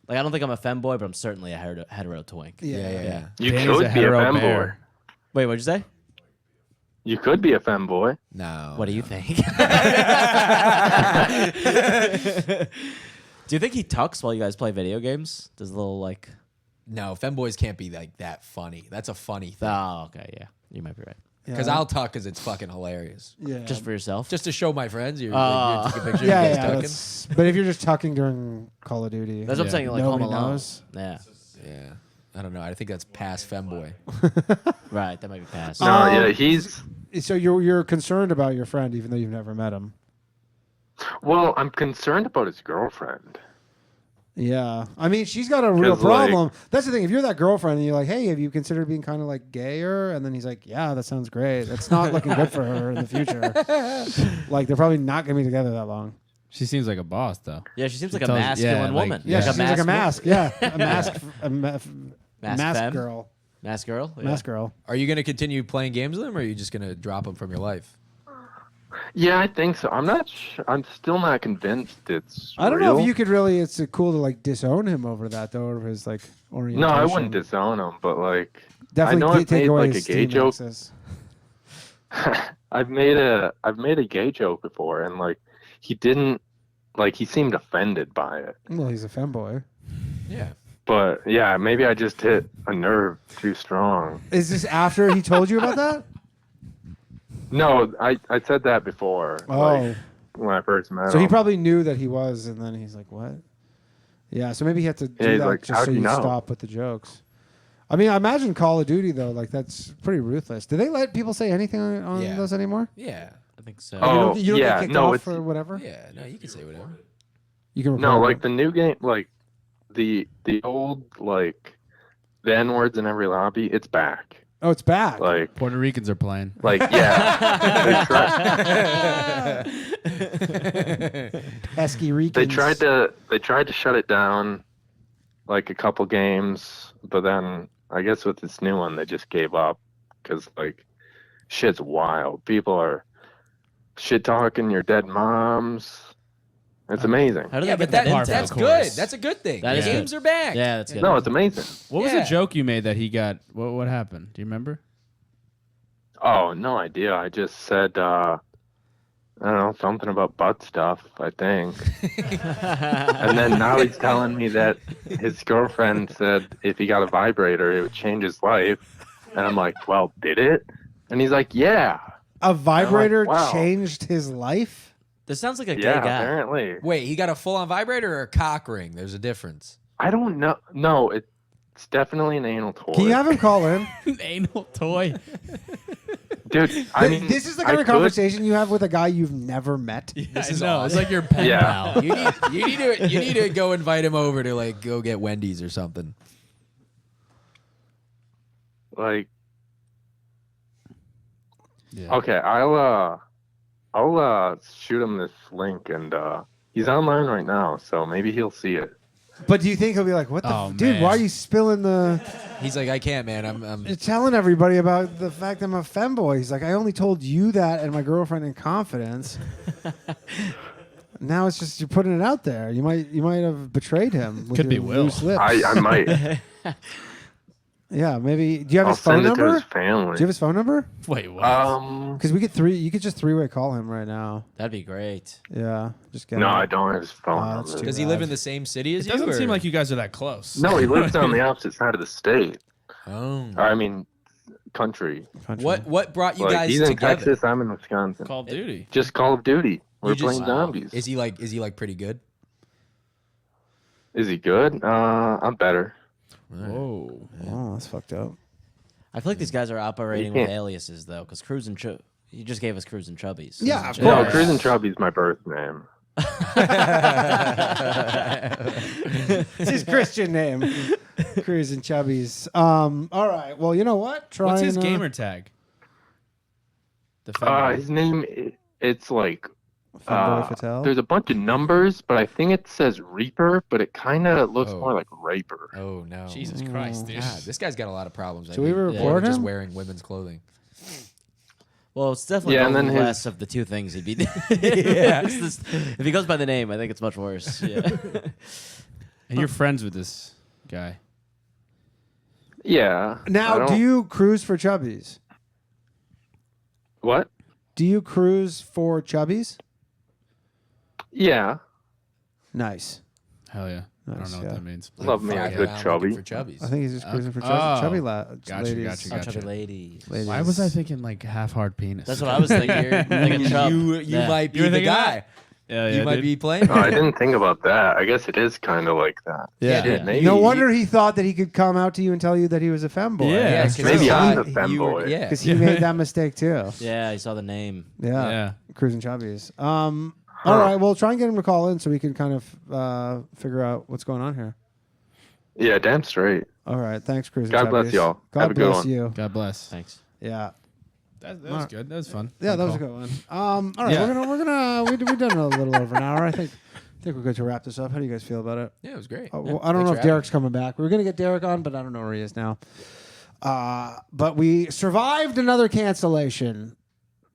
Like I don't think I'm a femboy, but I'm certainly a hetero twink. Yeah. You Danny's could a be a hetero femboy. bear. Wait, what'd you say? You could be a femboy. No. What do you think? Do you think he tucks while you guys play video games? Does a little like No, femboys can't be like that funny. That's a funny thing. Oh, okay, yeah, you might be right. Because I'll talk because it's fucking hilarious. Yeah. Just for yourself, just to show my friends. You're taking pictures. Yeah, of you yeah. guys But if you're just tucking during Call of Duty, that's what I'm saying. Like nobody Home Alone. knows. Yeah. Yeah. I don't know. I think that's past femboy. Right, that might be past. No, yeah, he's. So you're concerned about your friend, even though you've never met him. Well, I'm concerned about his girlfriend. Yeah, I mean, she's got a real 'Cause, like- problem. That's the thing. If you're that girlfriend and you're like, "Hey, have you considered being kind of like gayer?" and then he's like, "Yeah, that sounds great." That's not looking good for her in the future. Like they're probably not gonna be together that long. She seems like a boss, though. Yeah, she seems like a tells- masculine like- woman. Yeah, Like she seems like a mask. Yeah, a Mask mask femme? girl. Mask girl. Yeah. Mask girl. Are you going to continue playing games with him, or are you just going to drop him from your life? Yeah, I think so. I'm not. I'm still not convinced it's. I don't real. know if you could really. It's cool to like disown him over that though, over his like orientation. No, I wouldn't disown him, but like, Definitely I know I've take made away like a his gay Steam joke. access. I've made a gay joke before, and like, he didn't like. He seemed offended by it. Well, he's a femboy. Yeah. But yeah, maybe I just hit a nerve too strong. Is this after he told you about that? No, I said that before. Oh. Like, when I first met So him. he probably knew that he was, and then he's like, "What?" Yeah, so maybe he had to do he's that like, just "How'd so you you know?" stop with the jokes. I mean, I imagine Call of Duty though, like that's pretty ruthless. Do they let people say anything on Yeah. those anymore? Yeah. I think so. Oh, you don't yeah, get kicked no, off it's or whatever. Yeah. No, you can say whatever. You can. No, record like it. the new game, like the old like the N words in every lobby. It's back. Oh, it's back. Like Puerto Ricans are playing. Like yeah, pesky Ricans. they tried to shut it down, like a couple games, but then I guess with this new one they just gave up because like shit's wild. People are shit talking your dead moms. It's amazing. How do Yeah, they but get that that's into? good. That's a good thing. That The is games good. are back. Yeah, that's good. No, it's amazing. What was Yeah. the joke you made that he got? What happened? Do you remember? Oh, no idea. I just said I don't know, something about butt stuff, I think. And then now he's telling me that his girlfriend said if he got a vibrator, it would change his life. And I'm like, well, did it? And he's like, yeah. A vibrator wow. changed his life. This sounds like a gay Yeah, guy. apparently. Wait, he got a full-on vibrator or a cock ring? There's a difference. I don't know. No, it's definitely an anal toy. Can you have him call in? Anal toy. Dude, I mean, This is the kind I of could- conversation you have with a guy you've never met. This is No, awesome. it's like your pen Yeah. pal. you need to go invite him over to like go get Wendy's or something. Like, Yeah. okay, I'll shoot him this link, and he's online right now, so maybe he'll see it. But do you think he'll be like, "What the Oh, dude? man. Why are you spilling the? He's like, I can't, man. I'm You're telling everybody about the fact I'm a femboy." He's like, "I only told you that and my girlfriend in confidence." Now it's just you're putting it out there. You might have betrayed him. With Could be your Will. loose lips. I might. Yeah, maybe. Do you have I'll his phone send it to number? his Do family. you have his phone number? Wait, what? Because we get you could just three-way call him right now. That'd be great. Yeah, just get No, him. I don't have his phone that's number. too Does he live in the same city as it you? doesn't or- seem like you guys are that close. No, he lives on the opposite side of the state. Oh. Or, I mean, country. Country. What brought you Like, guys he's in together? Texas, I'm in Wisconsin. Call of Duty. Just Call of Duty. We're You just- playing zombies. Is he like pretty good? Is he good? I'm better. Whoa. Oh, that's fucked up. I feel like these guys are operating You with can't- aliases though, because Cruz and you just gave us Cruz and Chubbies. Yeah, of No, course. Cruz and Chubby's my birth name. It's his Christian name. Cruz and Chubbies. All right. Well, you know what? Try What's his and, gamer tag? The femboy. His name, it's like, Femboy Fatale. there's a bunch of numbers, but I think it says Reaper, but it kind of looks Oh. more like Raper. Oh no. Jesus Christ, dude. God, this guy's got a lot of problems. I Should we think, more report than just him? wearing women's clothing. Well, it's definitely Yeah, the and then his- less of the two things he'd be. If he goes by the name, I think it's much worse. Yeah. And you're friends with this guy. Yeah. I Now, don't- do you cruise for Chubbies? What? Do you cruise for Chubbies? Yeah. Nice. Hell yeah. I don't know what that means. Love me a good chubby. For chubbies. I think he's just cruising for chubby Gotcha, ladies. gotcha. ladies. Why was I thinking like half-hard penis? That's what I was thinking. Thinking chub. You might be the guy. Yeah, you might be playing. Oh, I didn't think about that. I guess it is kind of like that. Yeah. Shit, maybe. No wonder he thought that he could come out to you and tell you that he was a femboy. Yeah. Maybe I'm the femboy. Yeah. Because he made that mistake too. Yeah, I saw the name. Yeah. Cruising chubbies. All right. Well, try and get him to call in so we can kind of figure out what's going on here. Yeah, damn straight. All right. Thanks, Cruising God chubbies. bless y'all. God Have a good bless one. you. God bless. Thanks. Yeah. That was good. That was fun. Yeah, Fun that was a call. good one. All right, we've done a little over an hour. I think we're good to wrap this up. How do you guys feel about it? Yeah, it was great. Well, I don't know if Derek's coming back. We were gonna get Derek on, but I don't know where he is now. But we survived another cancellation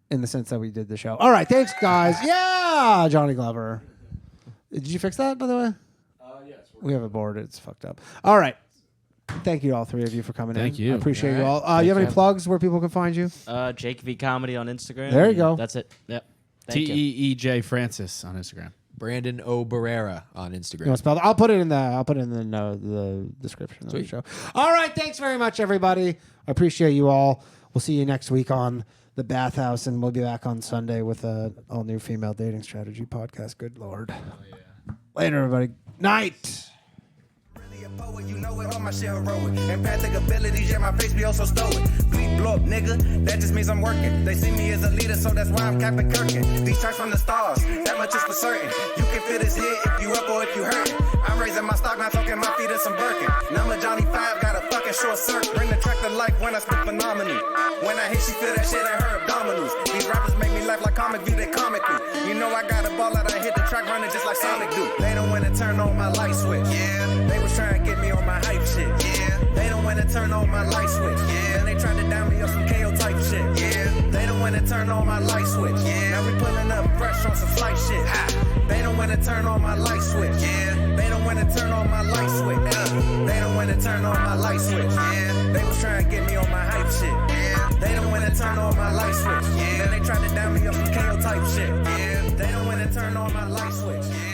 in the sense that we did the show. All right, thanks, guys. Yeah, Johnny Glover. Did you fix that, by the way? Yes. We have a board. It's fucked up. All right. Thank you, all three of you, for coming in. Thank you. I appreciate you All all. You have any plugs where people can find you? Jake V Comedy on Instagram. There you go. That's it. Yep. Thank you. TEEJ Francis on Instagram. Brandon O. Barrera on You Instagram. want to spell it? I'll put it in the description of the Sweet. show. All right, thanks very much, everybody. I appreciate you all. We'll see you next week on the Bathhouse, and we'll be back on Sunday with an all-new female dating strategy podcast. Good Lord. Later, everybody. Night. Poet, you know it, all my shit heroic. Empathic abilities, yeah, my face be also stoic. Bleep blow up, nigga, that just means I'm working. They see me as a leader, so that's why I'm Captain Kirkin. These tracks from the stars, that much is for certain. You can fit this hit if you up or if you hurt. I'm raising my stock, not talking my feet in some Birkin. Number Johnny 5, got a fucking short circuit. Bring the track to life when I spit phenomenal. When I hit, she feel that shit in her abdominals. These rappers make me laugh like comic view, they comically. You know I got a ball out, I hit the track running just like Sonic do. They don't wanna turn on my light switch. Yeah, they was trying to get me on my hype shit. Yeah, they don't wanna turn on my light switch. Yeah, and they tried to down me on some KO type shit. Yeah, they don't wanna turn on my light switch. Yeah, now we pulling up fresh on some flight shit. Ha. They don't wanna turn on my light switch. Yeah, they don't wanna turn on my light switch. They don't wanna turn on my light switch. Yeah, they was trying to get me on my hype shit. Yeah, they don't wanna turn on my light switch. Yeah, and they tried to down me on some KO type shit. Yeah, they don't wanna turn on my light switch. Yeah.